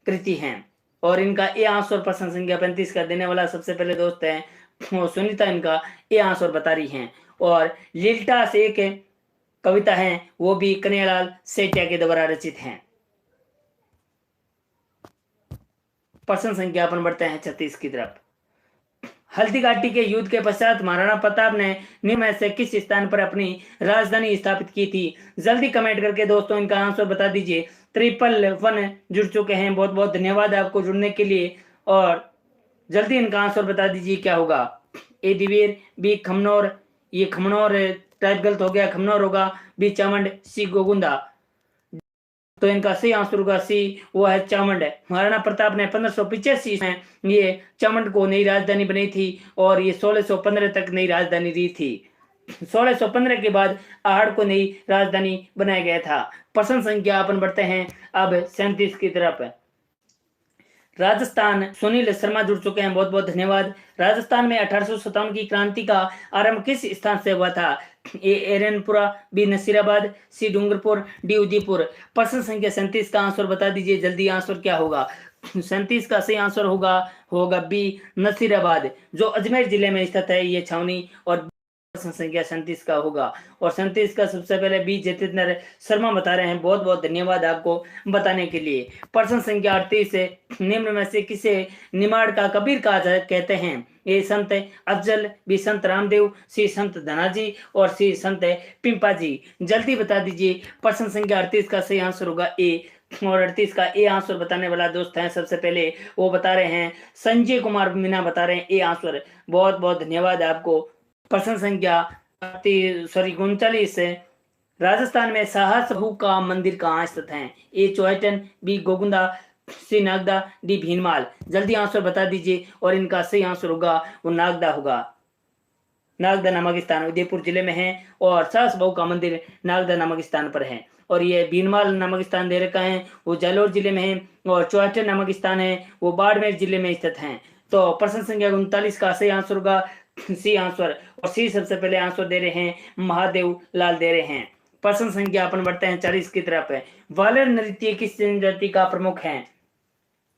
कृति हैं और इनका ए आंसर प्रश्न संख्या 35 का देने वाला सबसे पहले दोस्त है सुनीता, इनका ए आंसर बता रही हैं। और लिल्टा से एक कविता है, वो भी कन्हैयालाल सेठिया के द्वारा रचित हैं। प्रश्न संख्या अपन बढ़ते हैं 36 की तरफ। हल्दी घाटी के युद्ध के पश्चात महाराणा प्रताप ने निम्न में से किस स्थान पर अपनी राजधानी स्थापित की थी? जल्दी कमेंट करके दोस्तों इनका आंसर बता दीजिए। 111 जुड़ चुके हैं, बहुत बहुत धन्यवाद आपको जुड़ने के लिए। और जल्दी इनका आंसर बता दीजिए, क्या होगा? ए दिवेर, बी खमनौर, ये खमनौर टाइप गलत हो गया, खमनौर होगा, बी चामंड, सी गोगुंदा। तो इनका सही आंसर होगा सी, वो है चामंड। महाराणा प्रताप ने 1585 में ये चामंड को नई राजधानी बनाई थी और ये 1615 तक नई राजधानी रही थी। 1615 के बाद आहड़ को नई राजधानी बनाया गया था। प्रश्न संख्या अपन बढ़ते हैं अब 37 की तरफ। राजस्थान, सुनील शर्मा जुड़ चुके हैं, बहुत बहुत धन्यवाद। राजस्थान में 1857 की क्रांति का आरंभ किस स्थान से हुआ था? ए एरनपुरा, बी नसीराबाद, सी डूंगरपुर, डी उदयपुर। प्रश्न संख्या 37 का आंसर बता दीजिए, जल्दी आंसर क्या होगा? 37 का सही आंसर होगा बी नसीराबाद, जो अजमेर जिले में स्थित है ये छावनी। और प्रश्न संख्या 37 का होगा। और 37 का सबसे पहले बी जितेंद्र शर्मा बता रहे हैं, बहुत बहुत धन्यवाद आपको बताने के लिए। प्रश्न संख्या 38 है, निम्न में से किसे निमाड़ का कबीर कहा कहते हैं? ए संत अफजल, बी संत रामदेव, सी संत धनाजी और सी संत पिंपा जी। जल्दी बता दीजिए। प्रश्न संख्या 38 का सही आंसर होगा ए। और 38 का ए आंसर बताने वाला दोस्त है सबसे पहले, वो बता रहे हैं संजय कुमार मीना बता रहे हैं ए आंसर। बहुत बहुत धन्यवाद आपको। प्रश्न संख्या 39, राजस्थान में साहस बहू का मंदिर कहाँ स्थित है? ए चौहटन, बी गोगुंदा, सी नागदा, डी भीनमाल। जल्दी आंसर बता दीजिए और इनका सही आंसर होगा वो नागदा होगा। नागदा नामक स्थान उदयपुर जिले में है और साहस बहू का मंदिर नागदा नामक स्थान पर है। और ये भीनमाल नामक स्थान दे रखा है, वो जालोर जिले में है। और चौहटन नामक स्थान है, वो बाड़मेर जिले में स्थित है। तो प्रश्न संख्या 39 का सही आंसर होगा सी आंसर। और सी सबसे पहले आंसर दे रहे हैं महादेव लाल दे रहे हैं। प्रश्न संख्या अपन बढ़ते हैं 40 की तरफ है। वालर नृत्य किस जनजाति का प्रमुख है?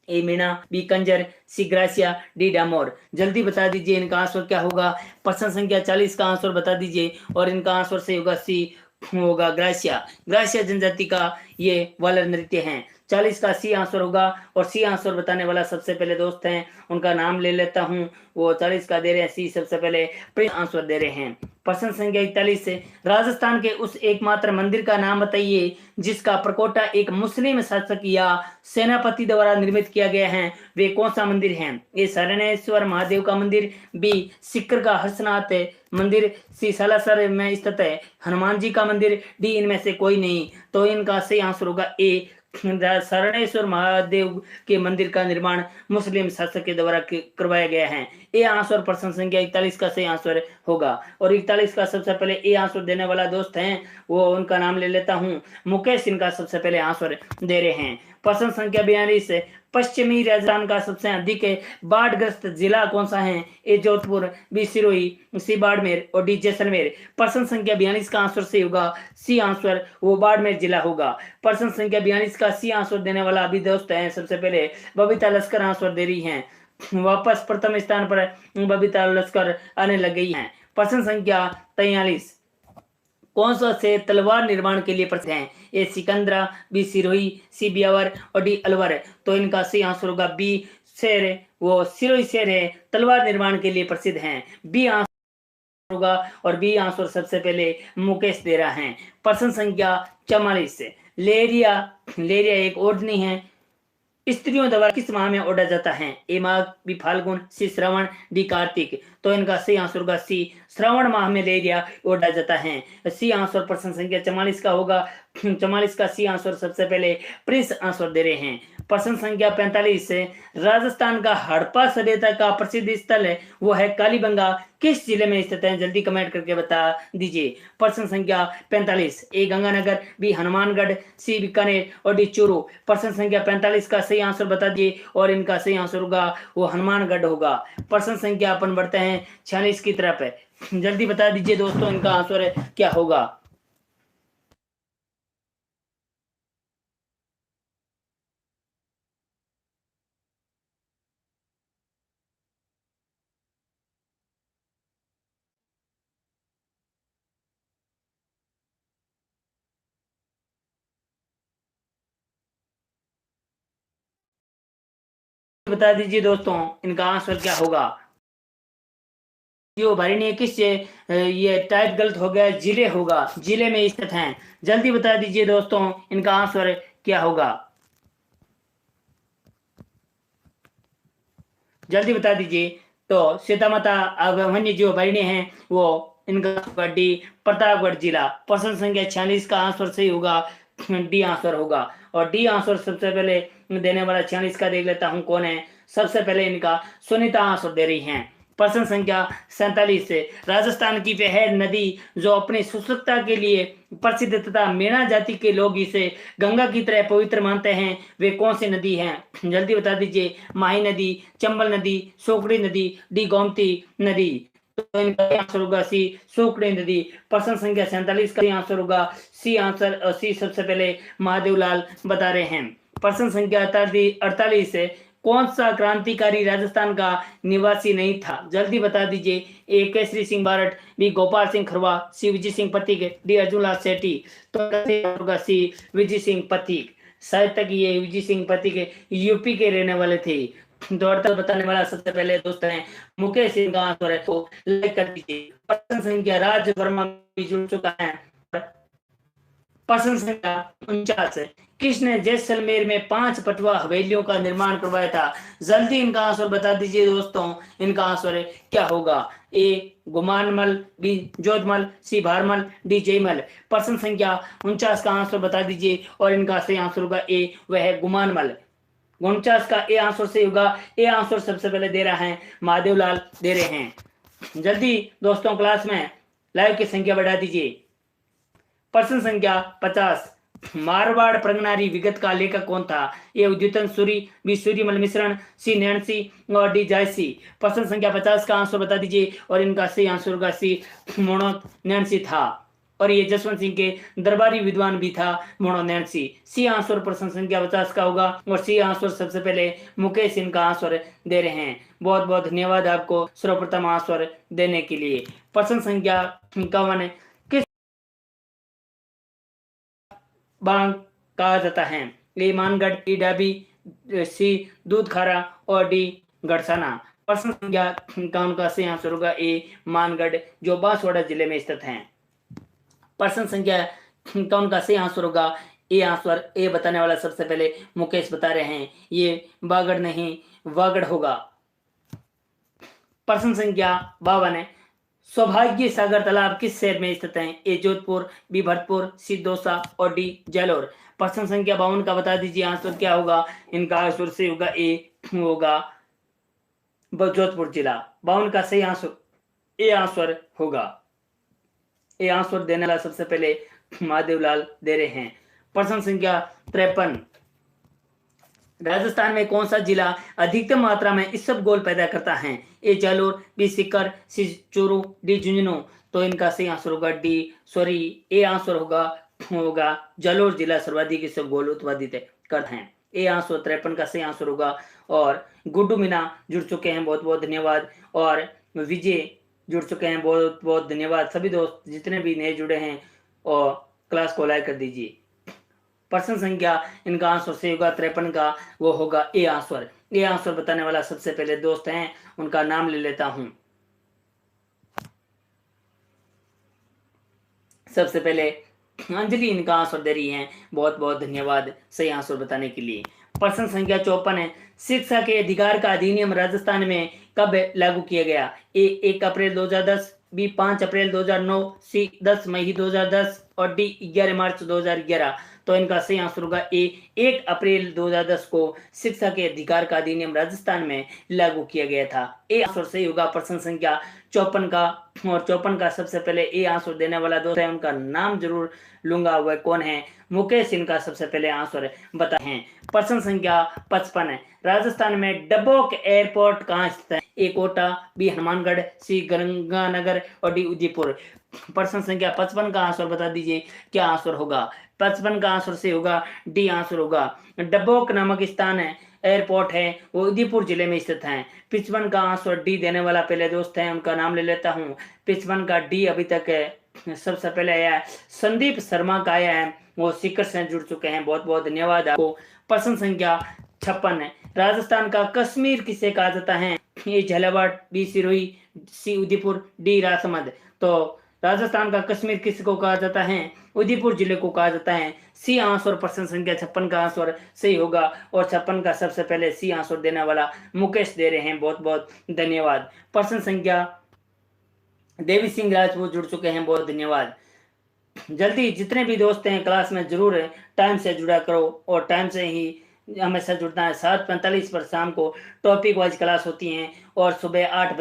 ए मीणा, बी कंजर, सी ग्रासिया, डी डामोर। जल्दी बता दीजिए इनका आंसर क्या होगा? प्रश्न संख्या 40 का आंसर बता दीजिए और इनका आंसर सही होगा सी होगा ग्रासिया। ग्रासिया जनजाति का ये वालर नृत्य है। 40 का सी आंसर होगा। और सी आंसर बताने वाला सबसे पहले दोस्त हैं, उनका नाम ले लेता हूं। वो 40 का दे रहे हैं सी, सबसे पहले प्रिंस आंसर दे रहे हैं। प्रश्न संख्या 41 से, राजस्थान के उस एकमात्र मंदिर का नाम बताइए जिसका प्रकोटा एक मुस्लिम शासक या सेनापति द्वारा निर्मित किया गया है, वे कौन सा मंदिर है? ए शरणेश्वर महादेव का मंदिर, बी सिक्कर का हर्षनाथ मंदिर, सी सालासर में स्थित है हनुमान जी का मंदिर, डी इनमें से कोई नहीं। तो इनका सही आंसर होगा ए, शरणेश्वर महादेव के मंदिर का निर्माण मुस्लिम शासक के द्वारा करवाया गया है। ए आंसर प्रश्न संख्या 41 का सही आंसर होगा। और 41 का सबसे पहले ए आंसर देने वाला दोस्त हैं, वो उनका नाम ले लेता हूं, मुकेश इनका सबसे पहले आंसर दे रहे हैं। प्रश्न संख्या 42, पश्चिमी राजस्थान का सबसे अधिक बाढ़ग्रस्त जिला कौन सा है? ए जोधपुर, बी सिरोही, सी बाड़मेर और डी जैसलमेर। प्रश्न संख्या 42 का आंसर सही होगा सी आंसर, वो बाड़मेर जिला होगा। प्रश्न संख्या 42 का सी आंसर देने वाला अभी दोस्त है सबसे पहले बबीता लश्कर आंसर दे रही हैं। वापस प्रथम स्थान पर बबीता लश्कर आने लग गई हैं। प्रश्न संख्या 43, कौन सा से तलवार निर्माण के लिए प्रसिद्ध है? ए सिकंदरा, बी सिरोही, सी ब्यावर और डी अलवर। तो इनका सही आंसर होगा बी शेर, वो सिरोही शेर है, तलवार निर्माण के लिए प्रसिद्ध हैं। बी आंसर होगा और बी आंसर सबसे पहले मुकेश दे रहा है। प्रश्न संख्या 44, लेरिया एक ओढ़नी है स्त्रियों द्वारा किस माह में ओढ़ा जाता है? ए माघ, बी फाल्गुन, सी श्रवण, डी कार्तिक। तो इनका सही आंसर होगा सी, श्रावण माह में लेरिया ओढ़ा जाता है। सी आंसर प्रश्न संख्या 44 का होगा। 44 का सी आंसर सबसे पहले प्रिंस आंसर दे रहे हैं। प्रश्न संख्या 45 से राजस्थान का हड़प्पा सभ्यता का प्रसिद्ध स्थल है वो है कालीबंगा, किस जिले में स्थित है? जल्दी कमेंट करके बता दीजिए। प्रश्न संख्या 45, ए गंगानगर, बी हनुमानगढ़, सी बीकानेर और डी चूरू। प्रश्न संख्या 45 का सही आंसर बता दिए और इनका सही आंसर होगा वो हनुमानगढ़ होगा। प्रश्न संख्या अपन बढ़ते हैं 46 की तरफ है। जल्दी बता दीजिए दोस्तों इनका आंसर क्या होगा। बता दीजिए दोस्तों इनका आंसर क्या होगा। जो भरणी किस ये टाइप गलत हो गया, जिले होगा, जिले में स्थित हैं। जल्दी बता दीजिए दोस्तों इनका आंसर क्या होगा। जल्दी बता दीजिए। तो सीता माता वन्य जो भरणी है वो इनका डी प्रतापगढ़ जिला। प्रश्न संख्या 46 का आंसर सही होगा, डी आंसर होगा। और डी आंसर सबसे पहले देने वाला 46 का देख लेता हूं कौन है। सबसे पहले इनका सुनीता आंसर दे रही हैं। प्रश्न संख्या 47 से राजस्थान की वह नदी जो अपनी शुष्कता के लिए प्रसिद्ध तथा मीणा जाति के लोग इसे गंगा की तरह पवित्र मानते हैं, वे कौन सी नदी हैं? जल्दी बता दीजिए। माही नदी, चंबल नदी, सोकड़ी नदी, डी गोमती नदी। तो इनका आंसर होगा सी, सोकड़ी नदी। प्रश्न संख्या 47 का आंसर होगा सी आंसर। सी सबसे पहले महादेवलाल बता रहे हैं। प्रश्न संख्या 48 से कौन सा क्रांतिकारी राजस्थान का निवासी नहीं था? जल्दी बता दीजिए। ए केसरी सिंह बारट, बी गोपाल सिंह खरवा, सी विजय सिंह पथिक, डी अर्जुनलाल सेठी। तो होगा सी विजय सिंह पथिक। शायद तक ये विजय सिंह पथिक यूपी के रहने वाले थे। दौड़ता बताने वाला सबसे पहले दोस्त है मुकेश सिंह का आंसर है, तो लाइक कर दीजिए। प्रश्न संख्या राज वर्मा भी जुड़ चुका है। प्रश्न संख्या 49, किसने जैसलमेर में 5 पटवा हवेलियों का निर्माण करवाया था? जल्दी इनका आंसर बता दीजिए दोस्तों इनका आंसर क्या होगा। ए गुमानमल, बी जोधमल, सी भारमल, डी जयमल। प्रश्न संख्या 49 का आंसर बता दीजिए और इनका सही आंसर होगा ए, वह है गुमानमल। 49 का ए आंसर सही होगा। ए आंसर सबसे पहले दे रहा है महादेवलाल दे रहे हैं। जल्दी दोस्तों क्लास में लाइव की संख्या बढ़ा दीजिए। प्रश्न संख्या 50, मारवाड़ प्रगनारी विगत का लेखक कौन था? ए उद्योतन सूरी, बी सूर्यमल मिश्रण, सी नैन्सी और डी जायसी। प्रश्न संख्या 50 का आंसर बता दीजिए और इनका सही आंसर होगा सी, मोणो नैन्सी था। और ये जसवंत सिंह के दरबारी विद्वान भी था मोणो नैन्सी। सी आंसर प्रश्न संख्या 50 का होगा और सी आंसर सबसे पहले मुकेश सिंह का आंसर दे रहे हैं। बहुत बहुत धन्यवाद आपको सर्वप्रथम आंसर देने के लिए। प्रश्न संख्या 51, बांग कहा जाता है? ए मानगढ़, डी डाबी, सी दूधखारा और डी गढ़साना। प्रश्न संख्या 51 का सही आंसर होगा ए मानगढ़, जो बांसवाड़ा जिले में स्थित है। प्रश्न संख्या 51 का सही आंसर होगा ए आंसर। ए बताने वाला सबसे पहले मुकेश बता रहे हैं, ये बागड़ नहीं वागड़ होगा। प्रश्न संख्या 52, सौभाग्य सागर तालाब किस शहर में स्थित है? ए जोधपुर, बी भरतपुर, सी दौसा और डी जालौर। प्रश्न संख्या 52 का बता दीजिए आंसर क्या होगा। इनका आंसर से होगा ए, होगा जोधपुर जिला। 52 का सही आंसर ए आंसर होगा। ए आंसर देने वाला सबसे पहले महादेवलाल दे रहे हैं। प्रश्न संख्या 53, राजस्थान में कौन सा जिला अधिकतम मात्रा में इसबगोल पैदा करता है? ए जालोर, बी सीकर, सी चूरू, डी झुंझुनू। तो इनका सही आंसर होगा डी, सॉरी ए आंसर होगा जालोर जिला सर्वाधिक इसबगोल उत्पादित करते हैं। ए आंसर 53 का सही आंसर होगा। और गुड्डू मीना जुड़ चुके हैं, बहुत बहुत धन्यवाद। और विजय जुड़ चुके हैं, बहुत बहुत धन्यवाद। सभी दोस्त जितने भी नए जुड़े हैं और क्लास को लाइक कर दीजिए। प्रश्न संख्या इनका आंसर से होगा 53 का, वो होगा ए आंसर। ए आंसर बताने वाला सबसे पहले दोस्त हैं, उनका नाम ले लेता हूं। सबसे पहले अंजलि इनका आंसर दे रही हैं, बहुत बहुत धन्यवाद सही आंसर बताने के लिए। प्रश्न संख्या 54 है, शिक्षा के अधिकार का अधिनियम राजस्थान में कब लागू किया गया? ए 1 अप्रैल 2010, बी 5 अप्रैल 2009, सी 10 मई 2010 और डी 11 मार्च 2011। तो इनका सही आंसर होगा ए 1 अप्रैल 2010 को शिक्षा के अधिकार का अधिनियम राजस्थान में लागू किया गया था। ए आंसर सही होगा प्रश्न संख्या 54 का। और 54 का सबसे पहले ए आंसर देने वाला दोस्त है, उनका नाम जरूर लूंगा, वह कौन है? मुकेश इनका सबसे पहले आंसर बता हैं। प्रश्न संख्या 55 है, राजस्थान में डबोक एयरपोर्ट कहाँ स्थित है? ए कोटा, बी हनुमानगढ़, सी गंगानगर और डी उदयपुर। प्रश्न संख्या 55 का आंसर बता दीजिए, क्या आंसर होगा? 55 का आंसर से होगा डी आंसर होगा। डबोक नामक स्थान है, एयरपोर्ट है, वो उदयपुर जिले में स्थित है। 55 का आंसर डी देने वाला पहले दोस्त है, उनका नाम ले लेता हूँ। 55 का डी अभी तक सबसे पहले आया है, संदीप शर्मा का आया है, वो सीकर से जुड़ चुके हैं। बहुत बहुत धन्यवाद आपको। प्रश्न संख्या 56 है, राजस्थान का कश्मीर किसे कहा जाता है? ए झालावाड़, बी सिरोही, सी उदयपुर, डी राजसमंद। तो राजस्थान का कश्मीर किसको कहा जाता है? उदयपुर जिले को कहा जाता है। सी आंसर प्रश्न संख्या 56 का आंसर सही होगा। और 56 का सबसे पहले सी आंसर देने वाला मुकेश दे रहे हैं, बहुत बहुत धन्यवाद। प्रश्न संख्या देवी सिंह राजपूत जुड़ चुके हैं, बहुत धन्यवाद। जल्दी जितने भी दोस्त हैं क्लास में जरूर टाइम से जुड़ा करो, और टाइम से ही हमेशा जुड़ना है। 7:45 पर शाम को टॉपिक वाइज क्लास होती हैं, और सुबह 8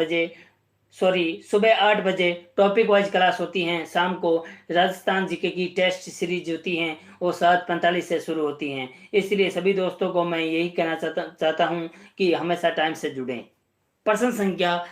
बजे टॉपिक वाइज क्लास होती हैं। शाम को राजस्थान जीके की टेस्ट सीरीज होती हैं, वो 7:45 से शुरू होती हैं। इसलिए सभी दोस्तों को मैं यही कहना चाहता हूं कि हमेशा टाइम से जुड़ें। प्रश्न संख्या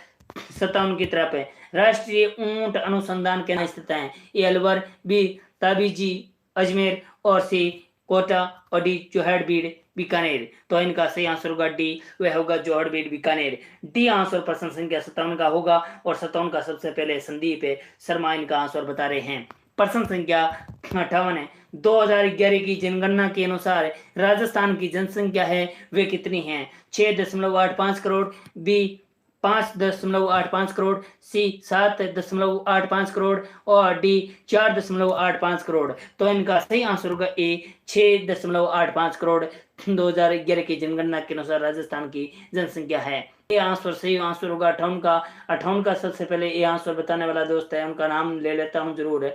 57 की तरफ है, राष्ट्रीय ऊंट अनुसंधान केंद्र स्थित है? ए अलवर, बी ताबीजी अजमेर और सी कोटा और डी जोहड़बीड़ बीकानेर। तो इनका सही आंसर होगा डी, वह होगा जोहड़बीड़ बीकानेर। डी आंसर प्रश्न संख्या 57 का होगा। और 57 का सबसे पहले संदीप शर्मा इनका आंसर बता रहे हैं। प्रश्न संख्या 58 है, 2011 की जनगणना के अनुसार राजस्थान की जनसंख्या है वे कितनी है? 6.85 करोड़, बी 5.85 करोड़, सी 7.85 करोड़ और डी 4.85 करोड़। तो इनका सही आंसर होगा ए 6.85 करोड़ 2011 की जनगणना के अनुसार राजस्थान की जनसंख्या है। ये आंसर सही आंसर होगा 58 का। 58 का सबसे पहले ये आंसर बताने वाला दोस्त है, उनका नाम ले लेता हूं जरूर।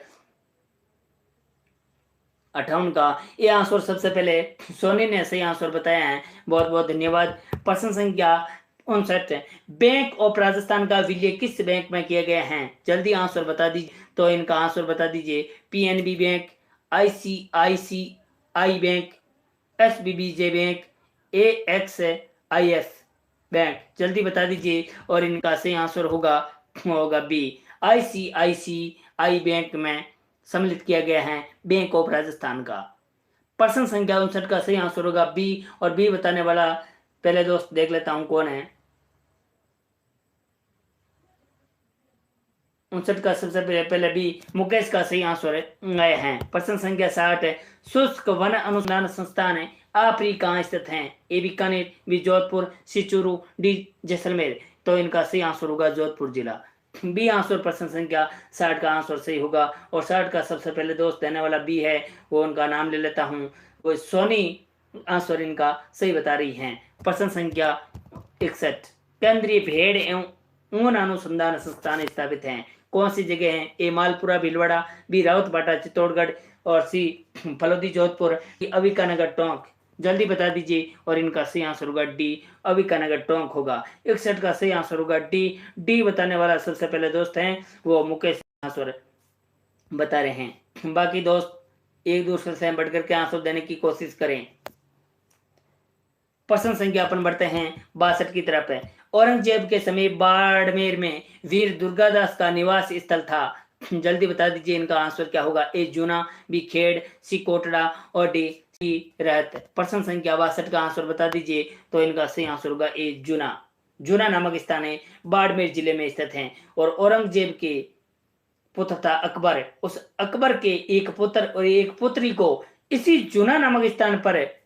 58 का ये आंसर सबसे पहले सोनी ने सही आंसर बताया है, बहुत बहुत धन्यवाद। प्रश्न संख्या 59, बैंक ऑफ राजस्थान का विलय किस बैंक में किया गया है? जल्दी आंसर बता दीजिए। तो इनका आंसर बता दीजिए, PNB bank, ICICI bank, SBBJ bank, AXIS bank. जल्दी बता दीजिए। और इनका सही आंसर होगा बी, आईसीआईसीआई बैंक में सम्मिलित किया गया है बैंक ऑफ राजस्थान का। प्रश्न संख्या 59 का सही आंसर होगा बी। और बी बताने वाला पहले दोस्त देख लेता हूं कौन है। 59 का सबसे पहले बी मुकेश का सही आंसर है। प्रश्न संख्या 60 है, शुष्क वन अनुसंधान संस्थान है आपरी कहाँ स्थित है? ए बीकानेर, बी जोधपुर, सी चूरू, डी जैसलमेर। तो इनका सही आंसर होगा जोधपुर जिला। बी आंसर प्रश्न संख्या 60 का आंसर सही होगा। और 60 का सबसे पहले दोस्त देने वाला बी है, वो उनका नाम ले लेता हूं, वो सोनी आंसर इनका सही बता रही हैं। प्रश्न संख्या 61, केंद्रीय भेड़ एवं ऊन अनुसंधान संस्थान स्थापित हैं कौन सी जगह है? ए मालपुरा भीलवाड़ा, बी राउतबाटा चित्तौड़गढ़ और सी फलोदी जोधपुर, अविकानगर टोंक। जल्दी बता दीजिए। और इनका सही आंसर होगा डी, अविकानगर टोंक होगा। 61 का सही आंसर होगा डी। डी बताने वाला सबसे पहले दोस्त हैं वो मुकेश आंसर बता रहे हैं। बाकी दोस्त एक दूसरे से बढ़कर के आंसर देने की कोशिश करें। प्रश्न संख्या अपन बढ़ते हैं 62 की तरफ है, औरंगजेब के समय बाड़मेर में वीर दुर्गादास का निवास स्थल था। जल्दी बता दीजिए इनका आंसर क्या होगा? ए जूना, बी खेड़, सी कोटड़ा और डी सी रहत। प्रश्न संख्या 62 का आंसर बता दीजिए। तो इनका सही आंसर होगा ए जूना। जूना नामक स्थान है बाड़मेर जिले में स्थित है। और औरंगजेब के पुत्र था अकबर, उस अकबर के एक पुत्र और एक पुत्री को इसी जूना नामक स्थान पर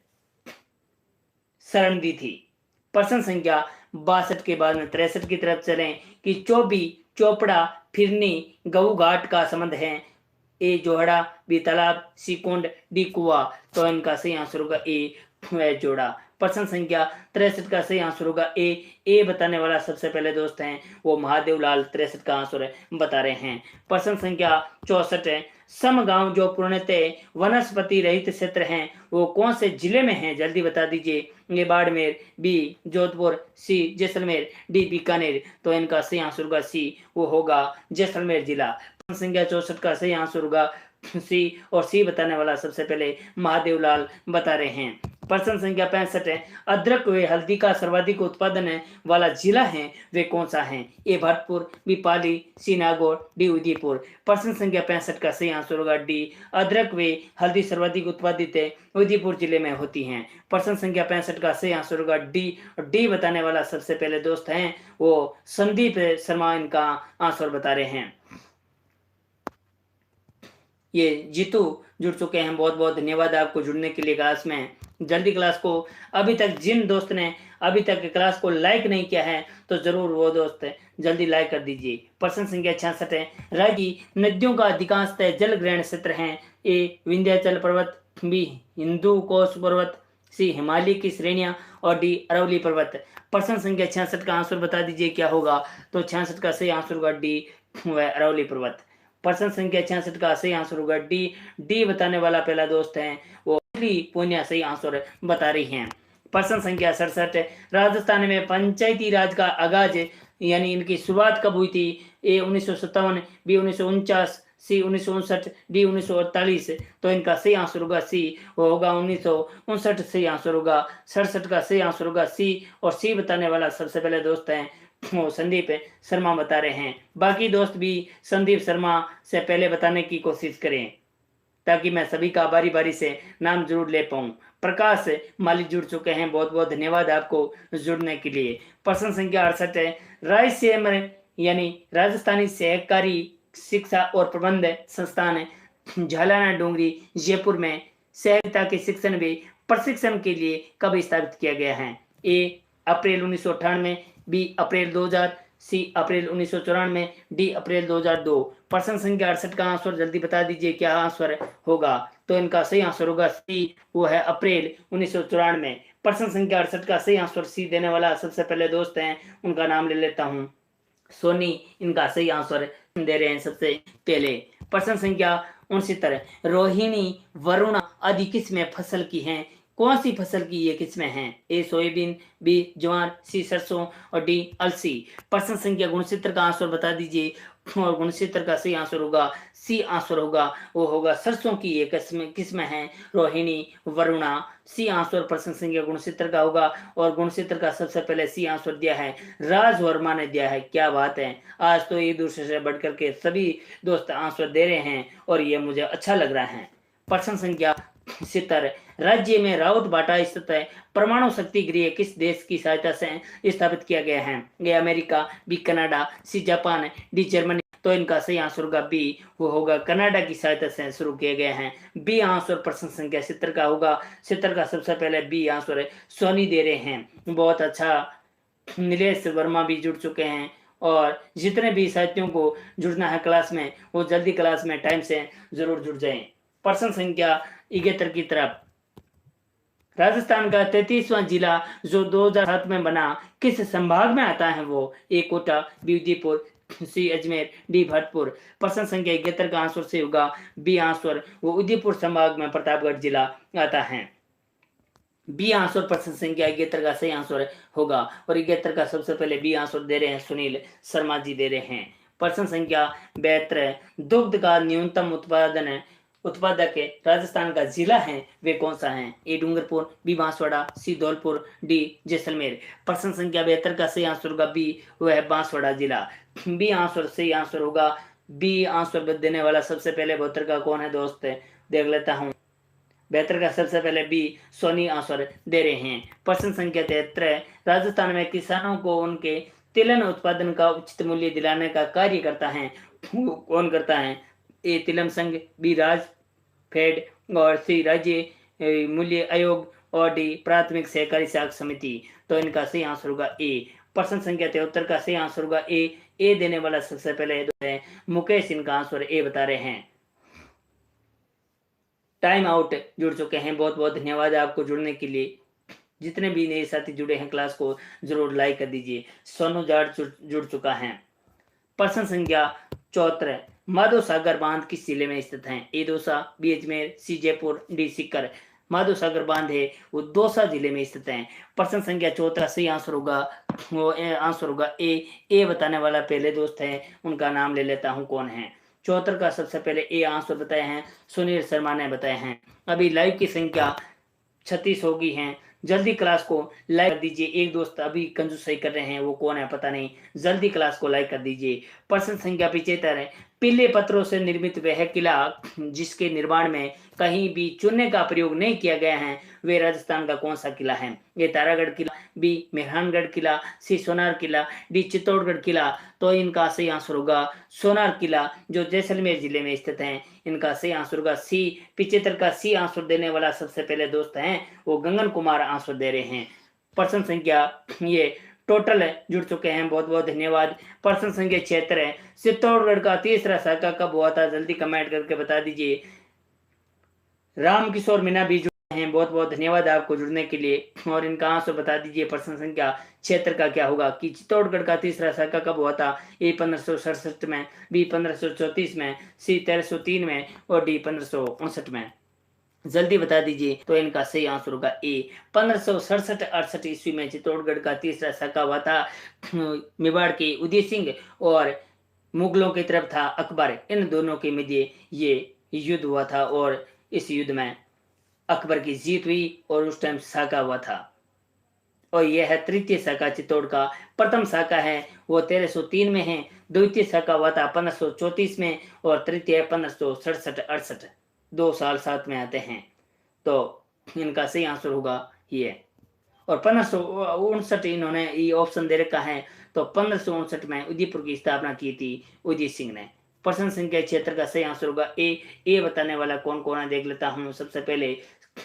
शरण दी थी। प्रश्न संख्या 62 के बाद में 63 की तरफ चलें कि चौबी, चोपड़ा, फिरनी, गऊ घाट का संबंध है। ए जोहड़ा, बी तालाब, सी कुंड, डी कुआ। तो इनका सही आंसर होगा ए जोड़ा। प्रश्न संख्या 63 का सही आंसर होगा ए बताने वाला सबसे पहले दोस्त हैं वो महादेव लाल 63 का आंसर बता रहे हैं। प्रश्न संख्या 64 है, सम गांव जो पूर्णतः वनस्पति रहित क्षेत्र हैं वो कौन से जिले में हैं, जल्दी बता दीजिए। ये बाड़मेर, बी जोधपुर, सी जैसलमेर, डी बीकानेर। तो इनका सही आंसर होगा सी, वो होगा जैसलमेर जिला। प्रश्न संख्या 64 का सही आंसर होगा सी, और सी बताने वाला सबसे पहले महादेव लाल बता रहे हैं। प्रश्न संख्या 65 है, अदरक व हल्दी का सर्वाधिक उत्पादन वाला जिला है वे कौन सा है, ए भरतपुर, बी पाली, सी नागौर, डी उदयपुर। प्रश्न संख्या 65 का सही आंसर होगा डी, अदरक व हल्दी सर्वाधिक उत्पादित उदयपुर जिले में होती हैं। प्रश्न संख्या 65 का सही आंसर होगा डी, और डी बताने वाला सबसे पहले दोस्त हैं वो संदीप शर्मा इनका आंसर बता रहे हैं। ये जीतू जुड़ चुके हैं, बहुत बहुत धन्यवाद आपको जुड़ने के लिए क्लास में। जल्दी क्लास को अभी तक जिन दोस्त ने अभी तक क्लास को लाइक नहीं किया है तो जरूर वो दोस्त जल्दी लाइक कर दीजिए। प्रश्न संख्या 66 है, राज्य की नदियों का अधिकांशतः जल ग्रहण क्षेत्र है, ए विंध्याचल पर्वत, बी हिंदू कोश पर्वत, सी हिमालय की श्रेणियां, और डी अरवली पर्वत। प्रश्न संख्या 66 का आंसर बता दीजिए क्या होगा। तो 66 का सही आंसर होगा डी, वह अरवली पर्वत। प्रश्न संख्या 66 का सही आंसर होगा डी, डी बताने वाला पहला दोस्त है वो पूर्णिया सही आंसर बता रही हैं। प्रश्न संख्या 67, राजस्थान में पंचायती राज का आगाज यानी इनकी शुरुआत कब हुई थी, ए 1957, बी 1949, सी 1959, डी 1948। तो इनका सही आंसर होगा सी, वो होगा 1959 सही आंसर होगा। 67 का सही आंसर होगा सी, और सी बताने वाला सबसे पहले दोस्त हैं वो संदीप शर्मा बता रहे हैं। बाकी दोस्त भी संदीप शर्मा से पहले बताने की कोशिश करें ताकि मैं सभी का बारी बारी से नाम जरूर ले पाऊं। प्रकाश मालिक जुड़ चुके हैं, बहुत बहुत धन्यवाद आपको जुड़ने के लिए। प्रश्न संख्या 68 है, रायसेन यानी राजस्थानी सहकारी शिक्षा और प्रबंध संस्थान झालाना डोंगरी जयपुर में सहकारिता के शिक्षण व प्रशिक्षण के लिए कब स्थापित किया गया है, ए अप्रैल 1998, बी अप्रैल 2000, सी अप्रैल 1994, डी अप्रैल 2002। प्रश्न संख्या 68 का आंसर जल्दी बता दीजिए क्या आंसर होगा। तो इनका सही आंसर होगा सी, वो है अप्रैल 1994। प्रश्न संख्या 68 का सही आंसर सी देने वाला सबसे पहले दोस्त हैं उनका नाम ले लेता हूं, सोनी इनका सही आंसर दे रहे हैं सबसे पहले। प्रश्न संख्या 69, रोहिणी वरुणा आदि किस्में फसल की हैं, कौन सी फसल की ये किस्में हैं, ए सोयाबीन, बी ज्वार, सी सरसों, और डी अलसी। प्रश्न संख्या 69 का आंसर बता दीजिए, और 69 का सही आंसर होगा सी आंसर होगा, वो होगा सरसों की ये किस्में हैं रोहिणी वरुणा। सी आंसर प्रश्न संख्या 69 का होगा, और 69 का सबसे पहले सी आंसर दिया है राज वर्मा ने दिया है। क्या बात है, आज तो एक दूसरे से बढ़कर के सभी दोस्त आंसर दे रहे हैं और ये मुझे अच्छा लग रहा है। प्रश्न संख्या 70, राज्य में राउत बाटा स्थित है परमाणु शक्ति गृह किस देश की सहायता से स्थापित किया गया है, ये America, B Canada, C Japan, D Germany. तो इनका सही आंसर होगा बी, वो होगा कनाडा की सहायता से शुरू किए गए हैं। बी आंसर प्रश्न संख्या 70 का होगा। 70 का सबसे पहले बी आंसर है सोनी दे रहे हैं। बहुत अच्छा, नीलेश वर्मा भी जुड़ चुके हैं, और जितने भी साथियों को जुड़ना है क्लास में वो जल्दी क्लास में टाइम से जरूर जुड़ जाएं। प्रश्न संख्या 71 की तरफ, राजस्थान का 33वां जिला जो 2007 में बना किस संभाग में आता है, वो ए कोटा, बी उदयपुर, सी अजमेर, डी भरतपुर। प्रश्न संख्या 71 का आंसर से होगा बी आंसर, वो उदयपुर संभाग में प्रतापगढ़ जिला आता है। बी आंसर प्रश्न संख्या 71 का सही आंसर होगा, और 71 का सबसे पहले बी आंसर दे रहे हैं सुनील शर्मा जी दे रहे हैं। प्रश्न संख्या 72, दुग्ध का न्यूनतम उत्पादक राजस्थान का जिला है वे कौन सा है, ए डूंगरपुर, बी बांसवाड़ा, सी धौलपुर, डी जैसलमेर। प्रश्न संख्या 72 का सही आंसर होगा बी, वह है बांसवाड़ा जिला। बी आंसर सही आंसर होगा। बी आंसर देने वाला सबसे पहले 72 का कौन है दोस्त, देख लेता हूं। 72 का सबसे पहले बी सोनी आंसर दे रहे हैं। प्रश्न संख्या 73, राजस्थान में किसानों को उनके तिलहन उत्पादन का उचित मूल्य दिलाने का कार्य करता है, कौन करता है, ए तिलम संघ, बी राज फेड, और सी राज्य मूल्य आयोग, और डी प्राथमिक सहकारी साख समिति। तो इनका सही आंसर होगा ए। प्रश्न संख्या 73 का सही आंसर होगा ए देने वाला सबसे पहले मुकेश इनका आंसर ए बता रहे हैं। टाइम आउट जुड़ चुके हैं, बहुत बहुत धन्यवाद आपको जुड़ने के लिए। जितने भी नए साथी जुड़े हैं क्लास को जरूर लाइक कर दीजिए। सोनू जाट जुड़ चुका है। प्रश्न संख्या 74, माधव सागर बांध किस जिले में स्थित है? ए दौसा, बी अजमेर, सी जयपुर, डी सीकर। माधव सागर बांध है वो दौसा जिले में स्थित है। प्रश्न संख्या 74 सही आंसर होगा वो आंसर होगा ए बताने वाला पहले दोस्त है, उनका नाम ले लेता हूं कौन है। 74 का सबसे पहले ए आंसर बताए हैं सुनील शर्मा ने बताए हैं। अभी लाइव की संख्या 36 हो गई है। जल्दी क्लास को लाइक कर दीजिए। एक दोस्त अभी कंजूसाई कर रहे हैं, वो कौन है पता नहीं, जल्दी क्लास को लाइक कर दीजिए। प्रश्न संख्या 75 है, पीले पत्थरों से निर्मित वह किला जिसके निर्माण में कहीं भी चूने का प्रयोग नहीं किया गया है, वे राजस्थान का कौन सा किला है? ये तारागढ़ किला, बी मेहरानगढ़ किला, सी सोनार किला, डी चित्तौड़गढ़ किला। तो इनका सही आंसर होगा सोनार किला, जो जैसलमेर जिले में स्थित है। इनका सही आंसर होगा सी। 75 का सी आंसर देने वाला सबसे पहले दोस्त हैं वो गगन कुमार आंसर दे रहे हैं। प्रश्न संख्या ये टोटल जुड़ चुके हैं, बहुत बहुत धन्यवाद। प्रश्न संख्या 76 है, चित्तौड़गढ़ का तीसरा शाखा कब हुआ था? जल्दी कमेंट करके बता दीजिए। राम किशोर मीना भी जुड़े हैं, बहुत बहुत धन्यवाद आपको जुड़ने के लिए। और इनका आंसर बता दीजिए प्रश्न संख्या 76 का क्या होगा कि चित्तौड़गढ़ का तीसरा शाखा कब हुआ था? ए 1567 में, बी 1534 में, सी 1303 में और डी 1559 में। जल्दी बता दीजिए। तो इनका सही आंसर होगा ए 1567-68 ईस्वी में चित्तौड़गढ़ का तीसरा शाखा हुआ था। मेवाड़ के उदय सिंह और मुगलों की तरफ था अकबर, इन दोनों के मध्य ये युद्ध हुआ था और इस युद्ध में अकबर की जीत हुई और उस टाइम शाखा हुआ था। और यह है तृतीय शाखा चित्तौड़ का। प्रथम शाखा है वो 1303 में है, द्वितीय शाखा हुआ था 1534 में और तृतीय 1567-68। 2 साल साथ में आते हैं। तो इनका सही आंसर होगा ये। और 1559 इन्होंने ये ऑप्शन दे रखा है, तो 1559 में उदयपुर की स्थापना की थी उदय सिंह ने। प्रश्न संख्या 76 का सही आंसर होगा ए बताने वाला कौन कौन है देख लेता हूं। सबसे पहले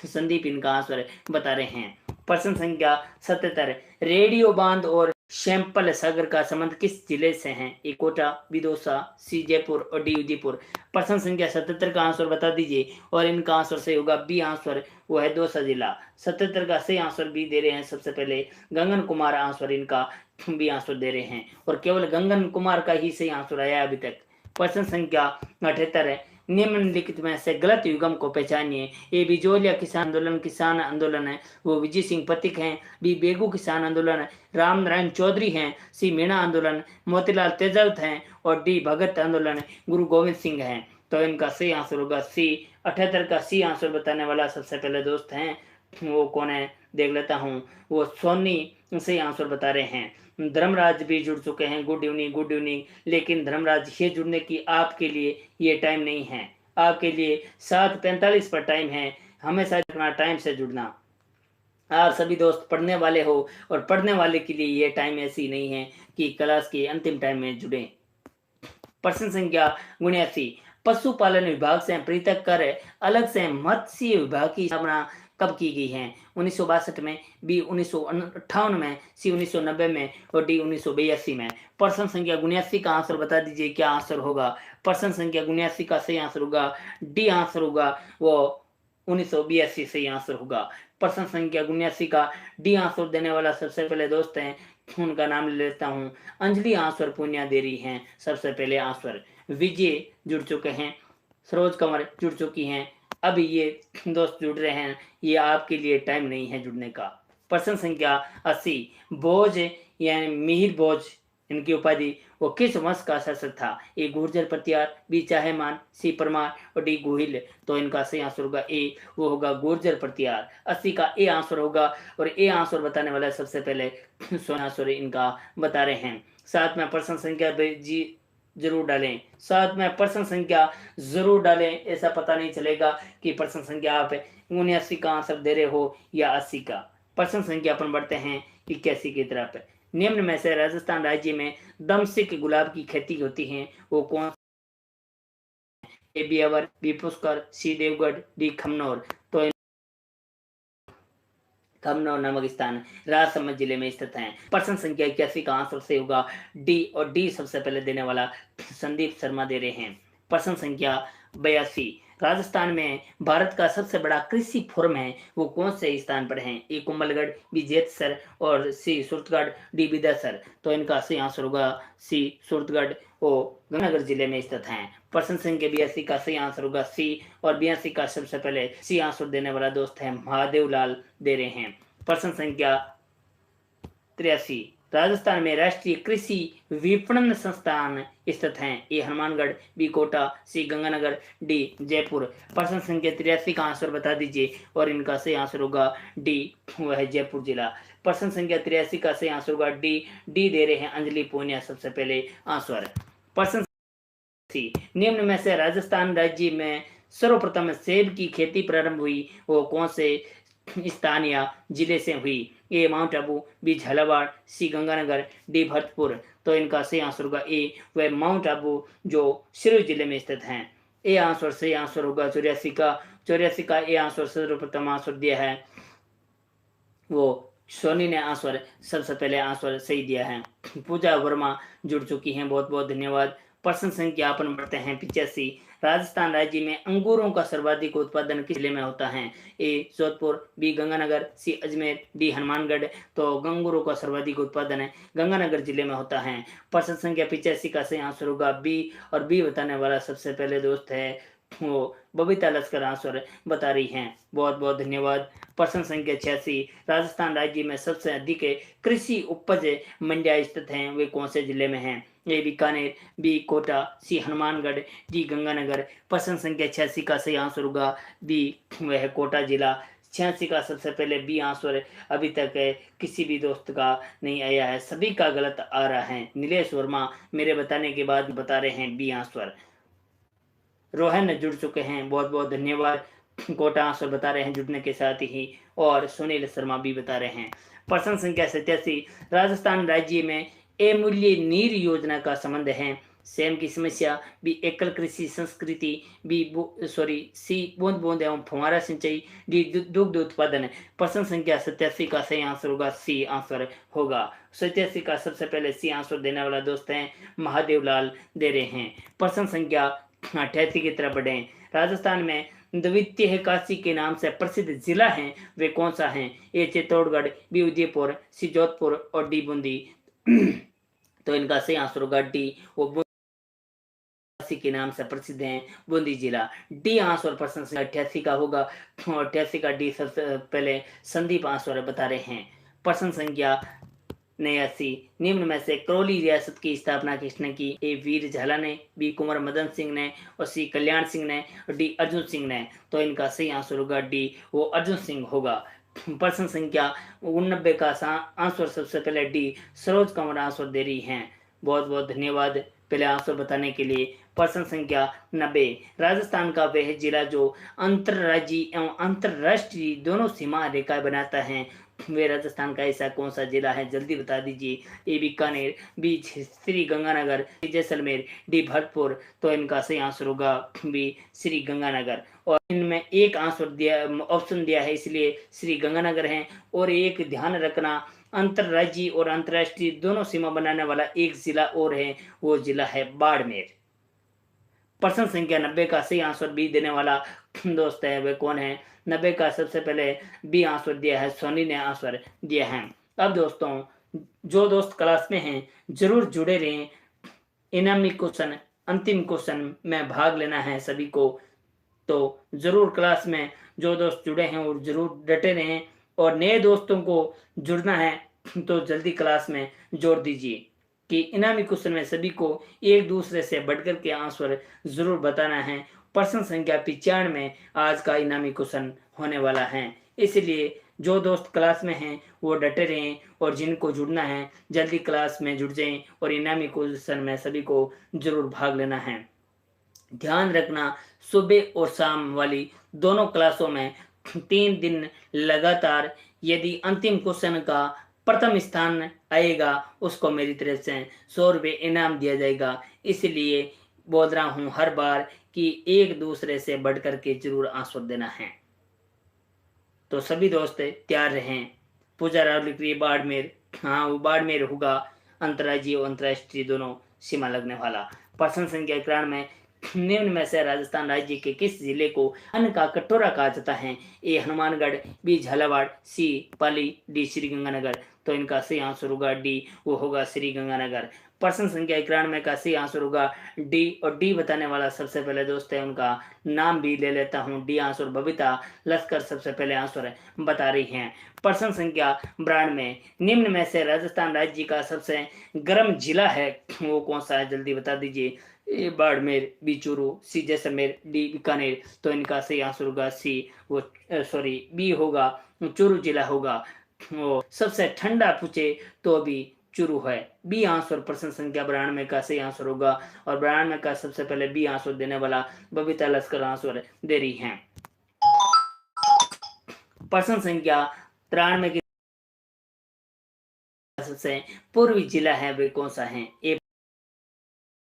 संदीप इनका आंसर बता रहे हैं। प्रश्न संख्या 77, रेडियो बांध और शैंपल सागर का संबंध किस जिले से है? ए कोटा, बी दौसा, सी जयपुर और डी उदयपुर। प्रश्न संख्या 77 का आंसर बता दीजिए और इनका आंसर सही होगा बी आंसर, वो है दौसा जिला। 77 का सही आंसर बी दे रहे हैं सबसे पहले गगन कुमार आंसर, इनका बी आंसर दे रहे हैं और केवल गगन कुमार का ही सही आंसर आया अभी तक। प्रश्न संख्या 78 है, निम्नलिखित में से गलत युग्म को पहचानिए। ए बिजोलिया किसान आंदोलन है वो विजय सिंह पथिक हैं, बी बेगू किसान आंदोलन राम नारायण चौधरी हैं, सी मीणा आंदोलन मोतीलाल तेजावत हैं और डी भगत आंदोलन गुरु गोविंद सिंह हैं। तो इनका सही आंसर होगा सी। 78 का सी आंसर बताने वाला सबसे पहले दोस्त हैं वो कौन है देख लेता हूँ, वो सोनी सही आंसर बता रहे हैं। धर्मराज भी जुड़ चुके हैं, गुड इवनिंग। लेकिन धर्मराज ये जुड़ने की आपके लिए ये टाइम नहीं है, आपके लिए 7:45 पर टाइम है, हमेशा रखना टाइम से जुड़ना। आप सभी दोस्त पढ़ने वाले हो और पढ़ने वाले के लिए ये टाइम ऐसी नहीं है कि क्लास के अंतिम टाइम में जुड़े। प्रश्न संख्या 79, पशुपालन विभाग से पृथक कर अलग से मत्स्य विभाग की स्थापना कब की गई है? 1962 में, बी 1958 में, सी 1990 में और डी 1982 में। प्रश्न संख्या 79 का आंसर बता दीजिए क्या आंसर होगा। प्रश्न संख्या 79 का सही आंसर होगा डी आंसर होगा, वो 1982 सही आंसर होगा। प्रश्न संख्या 79 का डी आंसर देने वाला सबसे पहले दोस्त हैं, उनका नाम ले लेता हूँ, अंजलि आंसर पुण्या दे रही हैं सबसे पहले आंसर। विजय जुड़ चुके हैं, सरोज कंवर जुड़ चुकी हैं, अभी ये दोस्त जुड़ रहे हैं, ये आपके लिए टाइम नहीं है जुड़ने का। प्रश्न संख्या 80, भोज यानी मिहिर भोज इनकी उपाधि वो किस वंश का शासक था? ए गुर्जर प्रतिहार, बी चाहेमान, सी परमार और डी गोहिल। तो इनका सही आंसर होगा ए, वो होगा गुर्जर प्रतिहार। 80 का ए आंसर होगा और ए आंसर बताने वाला सबसे पहले सोना सोरे इनका बता रहे हैं। साथ में प्रश्न संख्या जी जरूर डालें, साथ में प्रश्न संख्या जरूर डालें, ऐसा पता नहीं चलेगा कि प्रश्न संख्या आप 79 का आंसर दे रहे हो या 80 का। प्रश्न संख्या अपन बढ़ते हैं 81 की तरफ। निम्न में से राजस्थान राज्य में दमसिक गुलाब की खेती होती है वो कौन? ए बियावर, बी पुष्कर, सी देवगढ़, डी खमनौर। तो खमनौर नामक स्थान राजसमंद जिले में स्थित है। प्रश्न संख्या 81 का आंसर से होगा डी और डी सबसे पहले देने वाला संदीप शर्मा दे रहे हैं। प्रश्न संख्या 82, राजस्थान में भारत का सबसे बड़ा कृषि फोरम है वो कौन से स्थान पर है? ए कुंभलगढ़, बी जेतसर और सी सूरतगढ़, डी बिदासर। तो इनका सही आंसर होगा सी सूरतगढ़, वो गंगानगर जिले में स्थित है। प्रश्न संख्या 82 का सही आंसर होगा सी, और 82 का सबसे पहले सी आंसर देने वाला दोस्त है महादेव लाल दे रहे हैं। प्रश्न संख्या 83, राजस्थान में राष्ट्रीय कृषि विपणन संस्थान स्थित हैं? ए हनुमानगढ़, बी कोटा, सी गंगानगर, डी जयपुर। प्रश्न संख्या 83 का आंसर बता दीजिए, और इनका सही आंसर होगा डी, वह है जयपुर जिला। प्रश्न संख्या 83 का सही आंसर होगा डी, डी दे रहे हैं अंजलि पूनिया सबसे पहले आंसर। प्रश्न निम्न में से राजस्थान राज्य में सर्वप्रथम सेब की खेती प्रारंभ हुई वो कौन से स्थान या जिले से हुई? ए माउंट आबू, बी झालावाड़, सी गंगानगर, डी भरतपुर। तो इनका सही आंसर होगा ए, वह माउंट आबू जो सिरोही जिले में स्थित है। ए आंसर सही आंसर होगा 84 का ए आंसर सर्वप्रथम आंसर दिया है वो सोनी ने आंसर सबसे पहले आंसर सही दिया है। पूजा वर्मा जुड़ चुकी हैं, बहुत बहुत धन्यवाद। प्रश्न संख्या अपन बढ़ते हैं 85, राजस्थान राज्य में अंगूरों का सर्वाधिक उत्पादन किस जिले में होता है? ए जोधपुर, बी गंगानगर, सी अजमेर, डी हनुमानगढ़। तो अंगूरों का सर्वाधिक उत्पादन है गंगानगर जिले में होता है। प्रश्न संख्या 85 का सही आंसर होगा बी, और बी बताने वाला सबसे पहले दोस्त है वो बबीता लश्कर आंसर बता रही हैं, बहुत बहुत धन्यवाद। प्रश्न संख्या 86, राजस्थान राज्य में सबसे अधिक कृषि उपज मंडियां स्थित हैं वे कौन से जिले में हैं? ए बीकानेर, बी कोटा, सी हनुमानगढ़, डी गंगानगर। प्रश्न संख्या 86 का सही आंसर होगा बी, वह कोटा जिला। 86 का सबसे पहले बी आंसर अभी तक किसी भी दोस्त का नहीं आया है, सभी का गलत आ रहा है। नीलेश वर्मा मेरे बताने के बाद बता रहे हैं बी आंसर। रोहन जुड़ चुके हैं, बहुत बहुत धन्यवाद। कोटा आंसर बता रहे हैं जुड़ने के साथ ही, और सुनील शर्मा भी बता रहे हैं। प्रश्न संख्या 87, राजस्थान राज्य में अमूल्य नीर योजना का संबंध है? सेम की समस्या, बी एकल कृषि संस्कृति, सी बूंद बूंद एवं फुहारा सिंचाई, डी दुग्ध उत्पादन। प्रश्न संख्या 87 का सही आंसर होगा सी आंसर होगा। 87 का सबसे पहले सी आंसर देने वाला दोस्त है महादेव लाल दे रहे हैं। प्रश्न संख्या 88 की तरफ बढ़े। राजस्थान में द्वितीय काशी के नाम से प्रसिद्ध जिला है वे कौन सा है? ए चित्तौड़गढ़, बी उदयपुर, सी जोधपुर और डी बूंदी। तो इनका सही आंसर होगा डी, वो काशी के नाम से प्रसिद्ध है बूंदी जिला। डी आंसर प्रश्न संख्या 88 का होगा, 88 का डी सबसे पहले संदीप आंसर बता रहे हैं। प्रश्न संख्या 89, निम्न में से करौली रियासत की स्थापना किसने की? ए वीर झाला ने, बी कुंवर मदन सिंह ने, और सी कल्याण सिंह ने, और डी अर्जुन सिंह ने। तो इनका सही आंसर होगा डी, वो अर्जुन सिंह होगा। प्रश्न संख्या 89 का आंसर सबसे पहले डी सरोज कंवर आंसर दे रही हैं, बहुत बहुत धन्यवाद पहले आंसर बताने के लिए। प्रश्न संख्या 90, राजस्थान का वह जिला जो अंतर्राज्यीय एवं अंतर्राष्ट्रीय दोनों सीमा रेखा बनाता है वे राजस्थान का ऐसा कौन सा जिला है? जल्दी बता दीजिए। ए बीकानेर, बी श्री गंगानगर, जैसलमेर, डी भरतपुर। तो इनका सही आंसर होगा बी श्री गंगानगर, और इनमें एक आंसर दिया ऑप्शन दिया है इसलिए श्री गंगानगर है। और एक ध्यान रखना, अंतर्राज्यीय और अंतर्राष्ट्रीय दोनों सीमा बनाने वाला एक जिला और है, वो जिला है बाड़मेर। प्रश्न संख्या 90 का सही आंसर बी देने वाला दोस्त है वह कौन है? 90 का सबसे पहले बी आंसर दिया है, सोनी ने आंसर दिया है। अब दोस्तों जो दोस्त क्लास में हैं जरूर जुड़े रहें, इनामी क्वेश्चन अंतिम क्वेश्चन में भाग लेना है सभी को, तो जरूर क्लास में जो दोस्त जुड़े हैं वो जरूर डटे रहें, और नए दोस्तों को जुड़ना है तो जल्दी क्लास में जोड़ दीजिए कि इनामी क्वेश्चन में सभी को एक दूसरे से बढ़कर के आंसर जरूर बताना है। प्रश्न संख्या 95 में आज का इनामी क्वेश्चन होने वाला है, इसलिए जो दोस्त क्लास में हैं वो डटे रहें, और जिनको जुड़ना है जल्दी क्लास में जुड़ जाएं, और इनामी क्वेश्चन में सभी को जरूर भाग लेना है। ध्यान रखना, सुबह और शाम वाली दोनों क्लासों में 3 दिन लगातार यदि अंतिम क्वेश्चन का प्रथम स्थान आएगा उसको मेरी तरफ से 100 रुपये इनाम दिया जाएगा। इसलिए बोल रहा हूँ हर बार कि एक दूसरे से बढ़कर के जरूर आंसर देना है। तो सभी दोस्त तैयार रहें। पूजा राव लिख रही है बाड़मेर, हाँ वो बाड़मेर होगा, अंतर्राज्यीय और अंतर्राष्ट्रीय दोनों सीमा लगने वाला। प्रश्न संख्या 91, निम्न में से राजस्थान राज्य के किस जिले को अन्न का कटोरा कहा जाता है? ए हनुमानगढ़, बी झालावाड़, सी पाली, डी श्रीगंगानगर। तो इनका सही आंसर होगा डी, वो होगा श्रीगंगानगर। प्रश्न संख्या 91 का सही आंसर होगा डी, और डी बताने वाला सबसे पहले दोस्त है, उनका नाम भी ले लेता हूं। डी आंसर बबीता लश्कर सबसे पहले आंसर बता रही हैं। प्रश्न संख्या 92 में निम्न में से राजस्थान राज्य का सबसे गर्म जिला है वो कौन सा है? जल्दी बता दीजिए। ए बाड़मेर, बी चूरू, सी जैसलमेर, डी बीकानेर। तो इनका सही आंसर होगा सी, वो सॉरी बी होगा, चूरू जिला होगा। वो सबसे ठंडा पूछे तो अभी चूरू है। बी आंसर प्रश्न संख्या 92 का सही आंसर होगा, और 92 का सबसे पहले बी आंसर देने वाला बबीता लश्कर आंसर दे रही हैं। प्रश्न संख्या 93 की सबसे पूर्वी जिला है वे कौन सा है? ए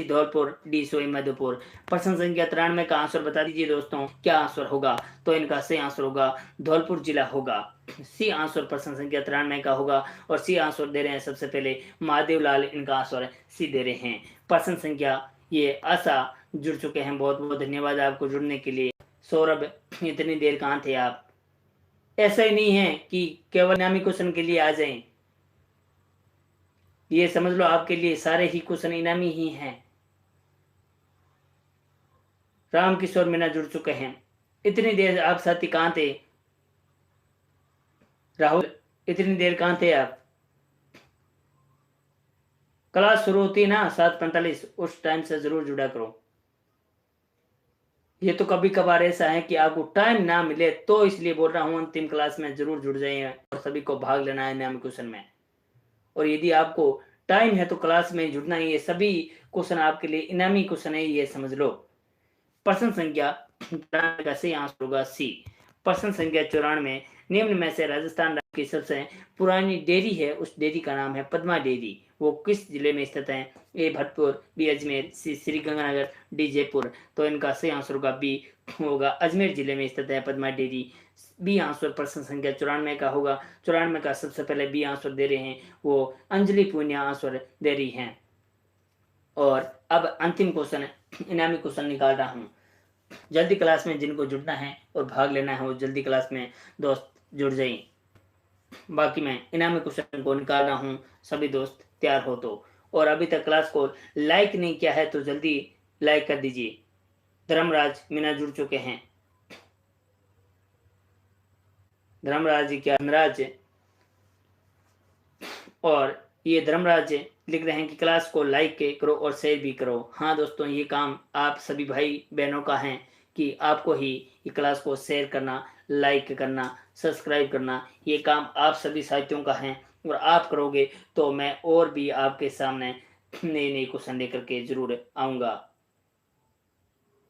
धौलपुर, डी सोई मधुपुर। प्रश्न संख्या 93 का आंसर बता दीजिए दोस्तों, क्या आंसर होगा? तो इनका सही आंसर होगा धौलपुर जिला होगा। सी आंसर प्रश्न संख्या 93 का होगा, और सी आंसर दे रहे हैं सबसे पहले महादेव लाल, इनका आंसर सी दे रहे हैं। प्रश्न संख्या ये आशा जुड़ चुके हैं, बहुत बहुत धन्यवाद आपको जुड़ने के लिए। सौरभ, इतनी देर कहाँ थे आप? ऐसा ही नहीं है कि केवल नामी क्वेश्चन के लिए आ जाएं, ये समझ लो आपके लिए सारे ही क्वेश्चन इनामी ही हैं। राम किशोर मीना जुड़ चुके हैं। इतनी देर आप साथी कहाँ थे? राहुल, इतनी देर कहाँ थे आप? क्लास शुरू होती है ना 7:45, उस टाइम से जरूर जुड़ा करो। ये तो कभी कभार ऐसा है कि आपको टाइम ना मिले, तो इसलिए बोल रहा हूँ अंतिम क्लास में जरूर जुड़ जाइए और सभी को भाग लेना है नाम क्वेश्चन में। और यदि आपको टाइम है तो क्लास में जुड़ना ही है, सभी क्वेश्चन आपके लिए इनामी क्वेश्चन है, ये समझ लो। प्रश्न संख्या 94 का सही आंसर होगा सी। प्रश्न संख्या 94, निम्न में से राजस्थान राज्य की सबसे पुरानी डेयरी है, उस डेयरी का नाम है पद्मा डेयरी, वो किस जिले में स्थित है? ए भरतपुर, बी अजमेर, सी श्रीगंगानगर, डी जयपुर। तो इनका सही आंसर होगा बी, होगा अजमेर जिले में स्थित है पद्मा डेयरी। बी आंसर प्रश्न संख्या 94 का होगा। 94 का सबसे पहले बी आंसर दे रहे हैं, वो अंजलि पूनिया आंसर दे रही हैं। और अब अंतिम क्वेश्चन, इनामी क्वेश्चन निकाल रहा हूँ। जल्दी क्लास में जिनको जुड़ना है और भाग लेना है वो जल्दी क्लास में दोस्त जुड़ जाइए। बाकी मैं इनामी क्वेश्चन को निकाल रहा हूँ, सभी दोस्त तैयार हो तो। और अभी तक क्लास को लाइक नहीं किया है तो जल्दी लाइक कर दीजिए। धर्मराज मीना जुड़ चुके हैं। धर्मराज जी क्या धनराज, और ये धर्मराज लिख रहे हैं कि क्लास को लाइक करो और शेयर भी करो। हाँ दोस्तों, ये काम आप सभी भाई बहनों का है कि आपको ही ये क्लास को शेयर करना, लाइक करना, सब्सक्राइब करना, ये काम आप सभी साथियों का है। और आप करोगे तो मैं और भी आपके सामने नए नए क्वेश्चन लेकर के जरूर आऊँगा।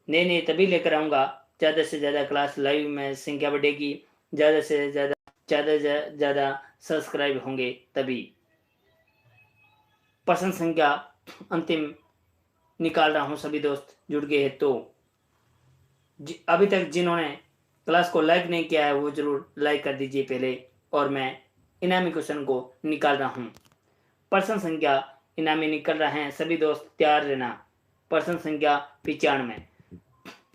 नए नए तभी लेकर आऊँगा, ज़्यादा से ज़्यादा क्लास लाइव में संख्या बढ़ेगी, ज़्यादा से ज़्यादा सब्सक्राइब होंगे तभी। प्रश्न संख्या अंतिम निकाल रहा हूं, सभी दोस्त जुड़ गए हैं तो अभी तक जिन्होंने क्लास को लाइक नहीं किया है वो जरूर लाइक कर दीजिए पहले, और मैं इनामी क्वेश्चन को निकाल रहा हूं। प्रश्न संख्या इनामी निकल रहे हैं, सभी दोस्त तैयार रहना। प्रश्न संख्या 95,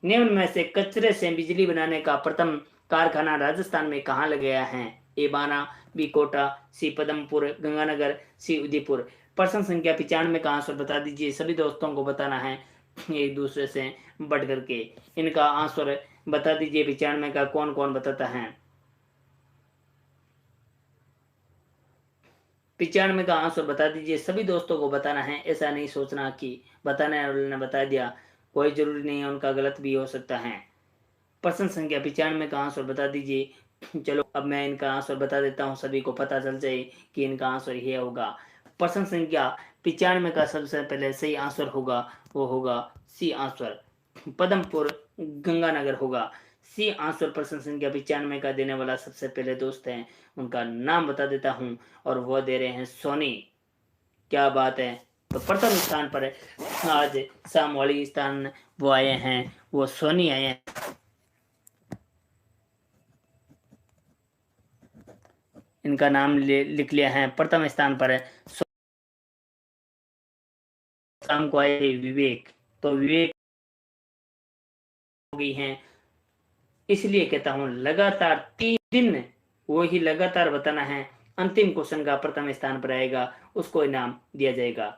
निम्न में से कचरे से बिजली बनाने का प्रथम कारखाना राजस्थान में कहाँ लगाया है? ए बाना, बी कोटा, सी पदमपुर गंगानगर, सी उदयपुर। प्रश्न संख्या 95 का आंसर बता दीजिए, सभी दोस्तों को बताना है एक दूसरे से बढ़ करके। इनका आंसर बता दीजिए 95 का कौन कौन बताता है। 95 का आंसर बता दीजिए, सभी दोस्तों को बताना है, ऐसा नहीं सोचना कि बताने वाले ने बता दिया, कोई जरूरी नहीं है, उनका गलत भी हो सकता है। प्रश्न संख्या 95 का आंसर बता दीजिए। चलो अब मैं इनका आंसर बता देता हूँ, सभी को पता चल जाए कि इनका आंसर ये होगा। प्रश्न संख्या 95 का सबसे पहले सही आंसर होगा, वो होगा सी आंसर पदमपुर गंगानगर होगा। सी आंसर प्रश्न संख्या 95 का देने वाला सबसे पहले दोस्त हैं, उनका नाम बता देता हूँ, और वो दे रहे हैं सोनी। क्या बात है। तो प्रथम स्थान पर आज शाम वाली स्थान वो आए हैं, वो सोनी आए हैं। इनका नाम लिख लिया है। प्रथम स्थान पर है शाम को आए विवेक। तो विवेक गई हैं। इसलिए कहता हूं लगातार 3 दिन वो ही लगातार बताना है। अंतिम क्वेश्चन का प्रथम स्थान पर आएगा उसको इनाम दिया जाएगा।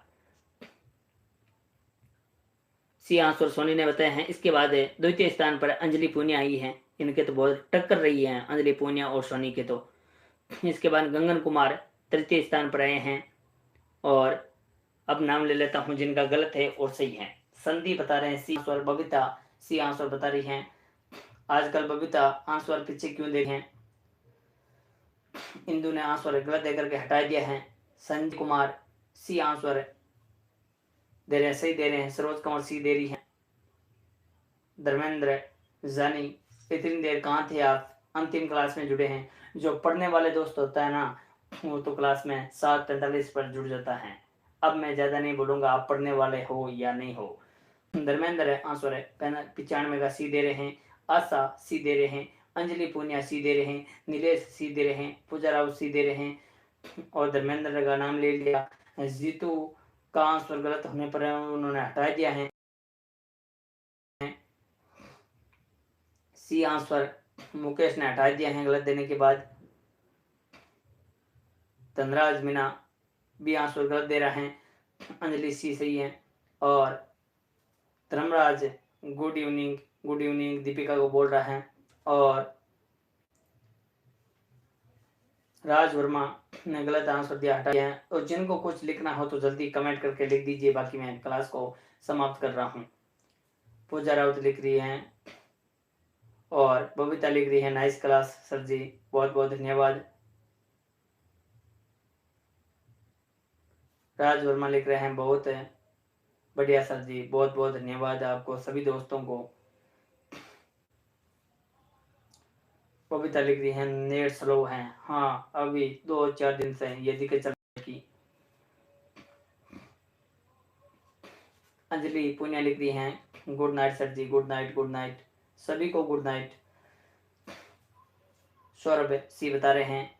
सी आंसर सोनी ने बताया है। इसके बाद द्वितीय स्थान पर अंजलि पूनिया आई है। इनके तो बहुत टक्कर रही है अंजलि पूनिया और सोनी के तो। इसके बाद गंगन कुमार तृतीय स्थान पर आए हैं। और अब नाम ले लेता हूं जिनका गलत है और सही है। संदीप बता रहे हैं C answer, Babita C answer बता रही हैं। आजकल बबीता आंसर पीछे क्यों देखें। इंदु ने आंसर गलत देकर के हटा दिया है। संजय कुमार सी आंसर दे रहे हैं, सही दे रहे हैं। सरोज कंवर सी दे रही है। धर्मेंद्र जानी इतनी देर कहाँ थे आप, अंतिम क्लास में जुड़े हैं। जो पढ़ने वाले दोस्त होता है ना वो तो क्लास में 7:45 पर जुड़ जाता है। अब मैं ज्यादा नहीं बोलूंगा, आप पढ़ने वाले हो या नहीं हो। धर्मेंद्र आंसर है 95 का सी दे रहे हैं। आशा सी दे रहे हैं। अंजलि पूनिया सी दे रहे हैं। नीलेश सी दे रहे हैं। पूजा राव सी दे रहे हैं और धर्मेंद्र का नाम ले लिया। जीतू का आंसर गलत होने पर उन्होंने हटा दिया है। सी आंसर मुकेश ने हटा दिया है गलत देने के बाद। धनराज मीना बी आंसर गलत दे रहा है। अंजलि सी सही है। और धर्मराज गुड इवनिंग दीपिका को बोल रहा है। और राज वर्मा ने गलत आंसर दिया, हटा दिया है। और जिनको कुछ लिखना हो तो जल्दी कमेंट करके लिख दीजिए, बाकी मैं क्लास को समाप्त कर रहा हूँ। पूजा राउत लिख रही है और बबीता लिख रही है नाइस क्लास सर जी, बहुत बहुत धन्यवाद। राज वर्मा लिख रहे हैं बहुत बढ़िया सर जी, बहुत बहुत धन्यवाद आपको सभी दोस्तों को। बबीता लिख रही है नेट स्लो है। हाँ अभी 2-4 दिन से ये दिक्कत चल रही है। अंजलि पुनिया लिख रही हैं गुड नाइट सर जी, गुड नाइट सभी को गुड नाइट। सौरभ सी बता रहे हैं।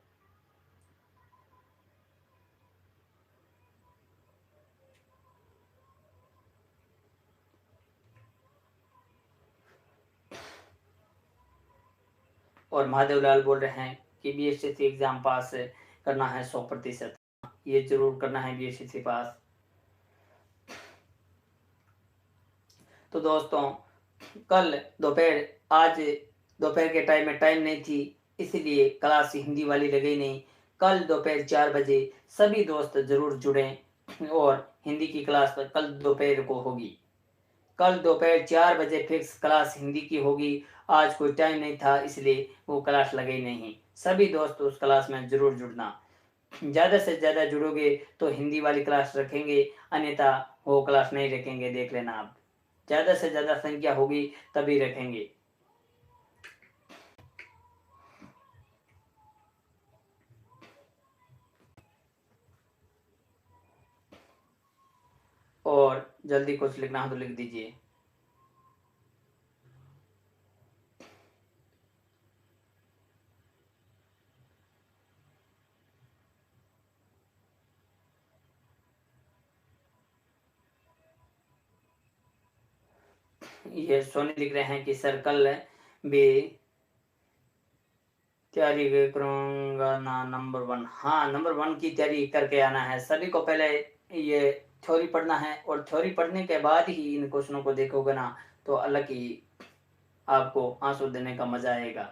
और महादेव लाल बोल रहे हैं कि बीएससी एग्जाम पास करना है 100%। ये जरूर करना है बीएससी पास। तो दोस्तों कल दोपहर, आज दोपहर के टाइम में टाइम नहीं थी इसलिए क्लास हिंदी वाली लगी नहीं। कल दोपहर 4 बजे सभी दोस्त जरूर जुड़ें और हिंदी की क्लास कल दोपहर को होगी। कल दोपहर 4 बजे फिक्स क्लास हिंदी की होगी। आज कोई टाइम नहीं था इसलिए वो क्लास लगी नहीं। सभी दोस्त उस क्लास में जरूर जुड़ना। ज़्यादा से ज़्यादा जुड़ोगे तो हिंदी वाली क्लास रखेंगे, अन्यथा वो क्लास नहीं रखेंगे, देख लेना आप। ज़्यादा से ज़्यादा संख्या होगी तभी रखेंगे। और जल्दी कुछ लिखना हो तो लिख दीजिए। ये सोनी लिख रहे हैं कि सर्कल भी तैयारी करूंगा ना नंबर 1। हाँ नंबर 1 की तैयारी करके आना है। सभी को पहले ये थ्योरी पढ़ना है और थ्योरी पढ़ने के बाद ही इन क्वेश्चनों को देखोगे ना तो अलग ही आपको आंसू देने का मजा आएगा।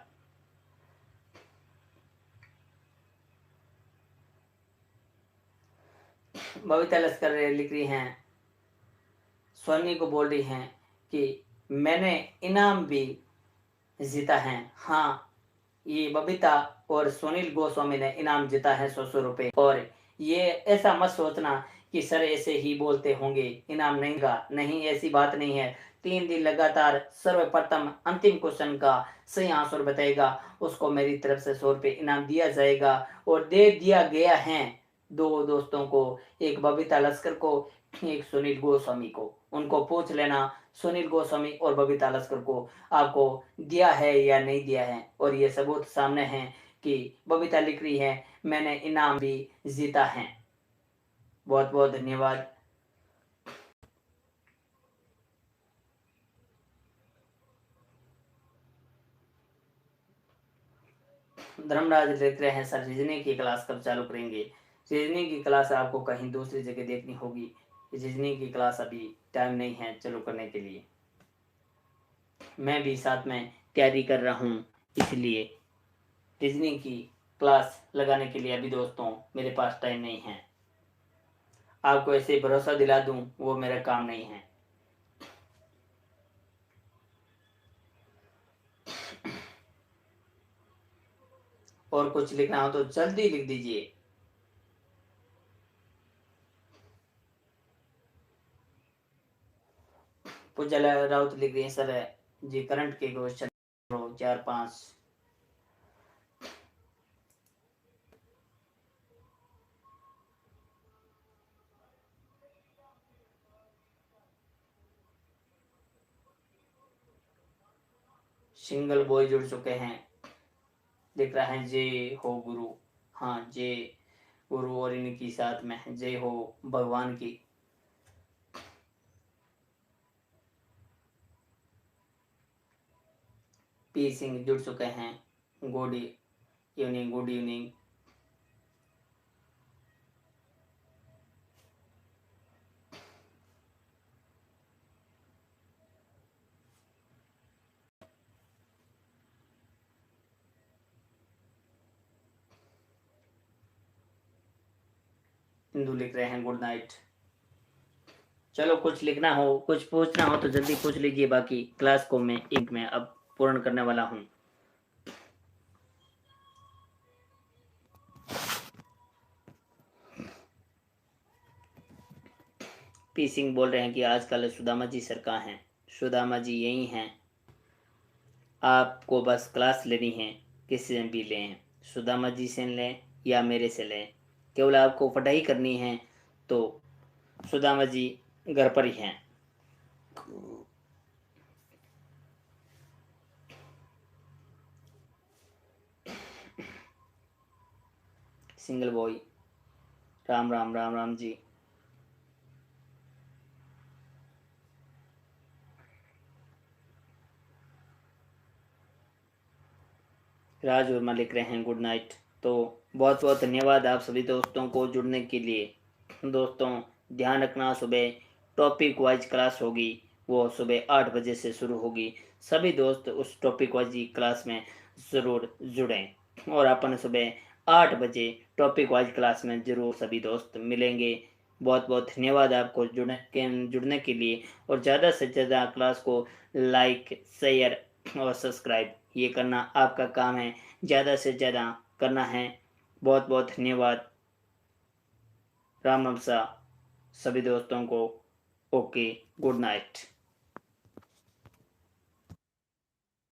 बबीता लश्कर लिख रही हैं, सोनी को बोल रही हैं कि मैंने इनाम भी जीता है। हाँ ये बबीता और सुनील गोस्वामी ने इनाम जीता है 100 रुपए। और ये ऐसा मत सोचना कि सर ऐसे ही बोलते होंगे इनाम नहीं का, नहीं ऐसी बात नहीं है। 3 दिन लगातार सर्वप्रथम अंतिम क्वेश्चन का सही आंसर बताएगा उसको मेरी तरफ से 100 रुपए इनाम दिया जाएगा। और दे दिया गया है 2 दोस्तों को, एक बबीता लश्कर को, एक सुनील गोस्वामी को। उनको पूछ लेना सुनील गोस्वामी और बबीता लश्कर को आपको दिया है या नहीं दिया है। और ये सबूत सामने है कि बबीता लिख रही है मैंने इनाम भी जीता है। बहुत बहुत धन्यवाद। धर्मराज लिख रहे हैं सर रीजनिंग की क्लास कब चालू करेंगे। रीजनिंग की क्लास आपको कहीं दूसरी जगह देखनी होगी। रीजनिंग की क्लास अभी टाइम नहीं है चालू करने के लिए। मैं भी साथ में तैयारी कर रहा हूँ, इसलिए रीजनिंग की क्लास लगाने के लिए अभी दोस्तों मेरे पास टाइम नहीं है। आपको ऐसे भरोसा दिला दूं वो मेरा काम नहीं है। और कुछ लिखना हो तो जल्दी लिख दीजिए। पूजा राउत लिख रही है सर जी करंट के क्वेश्चन 4-5। सिंगल बॉय जुड़ चुके हैं, दिख रहा है जय हो गुरु। हाँ जय गुरु और इनकी साथ में जय हो भगवान की। पी सिंह जुड़ चुके हैं, good evening good evening. Hindu लिख रहे हैं गुड नाइट। चलो कुछ लिखना हो कुछ पूछना हो तो जल्दी पूछ लीजिए, बाकी क्लास को मैं एक में अब पूर्ण करने वाला हूँ। पी सिंह बोल रहे हैं कि आजकल सुदामा जी सर कहाँ हैं। सुदामा जी यही हैं, आपको बस क्लास लेनी है, किसी से भी लें, सुदामा जी से लें या मेरे से लें, केवल आपको पढ़ाई करनी है तो सुदामा जी घर पर ही हैं। Single boy Ram Ram Ram Ram ji. राज वर्मा लिख रहे हैं गुड नाइट। तो बहुत बहुत धन्यवाद आप सभी दोस्तों को जुड़ने के लिए। दोस्तों ध्यान रखना, सुबह टॉपिक वाइज क्लास होगी, वो सुबह 8 बजे से शुरू होगी। सभी दोस्त उस टॉपिक वाइज क्लास में ज़रूर जुड़ें और अपन सुबह 8 बजे टॉपिक वाइज क्लास में ज़रूर सभी दोस्त मिलेंगे। बहुत बहुत धन्यवाद आपको जुड़ने के लिए, और ज़्यादा से ज़्यादा क्लास को लाइक शेयर और सब्सक्राइब ये करना आपका काम है, ज़्यादा से ज़्यादा करना है। बहुत बहुत धन्यवाद। राम राम सा सभी दोस्तों को। Okay good night.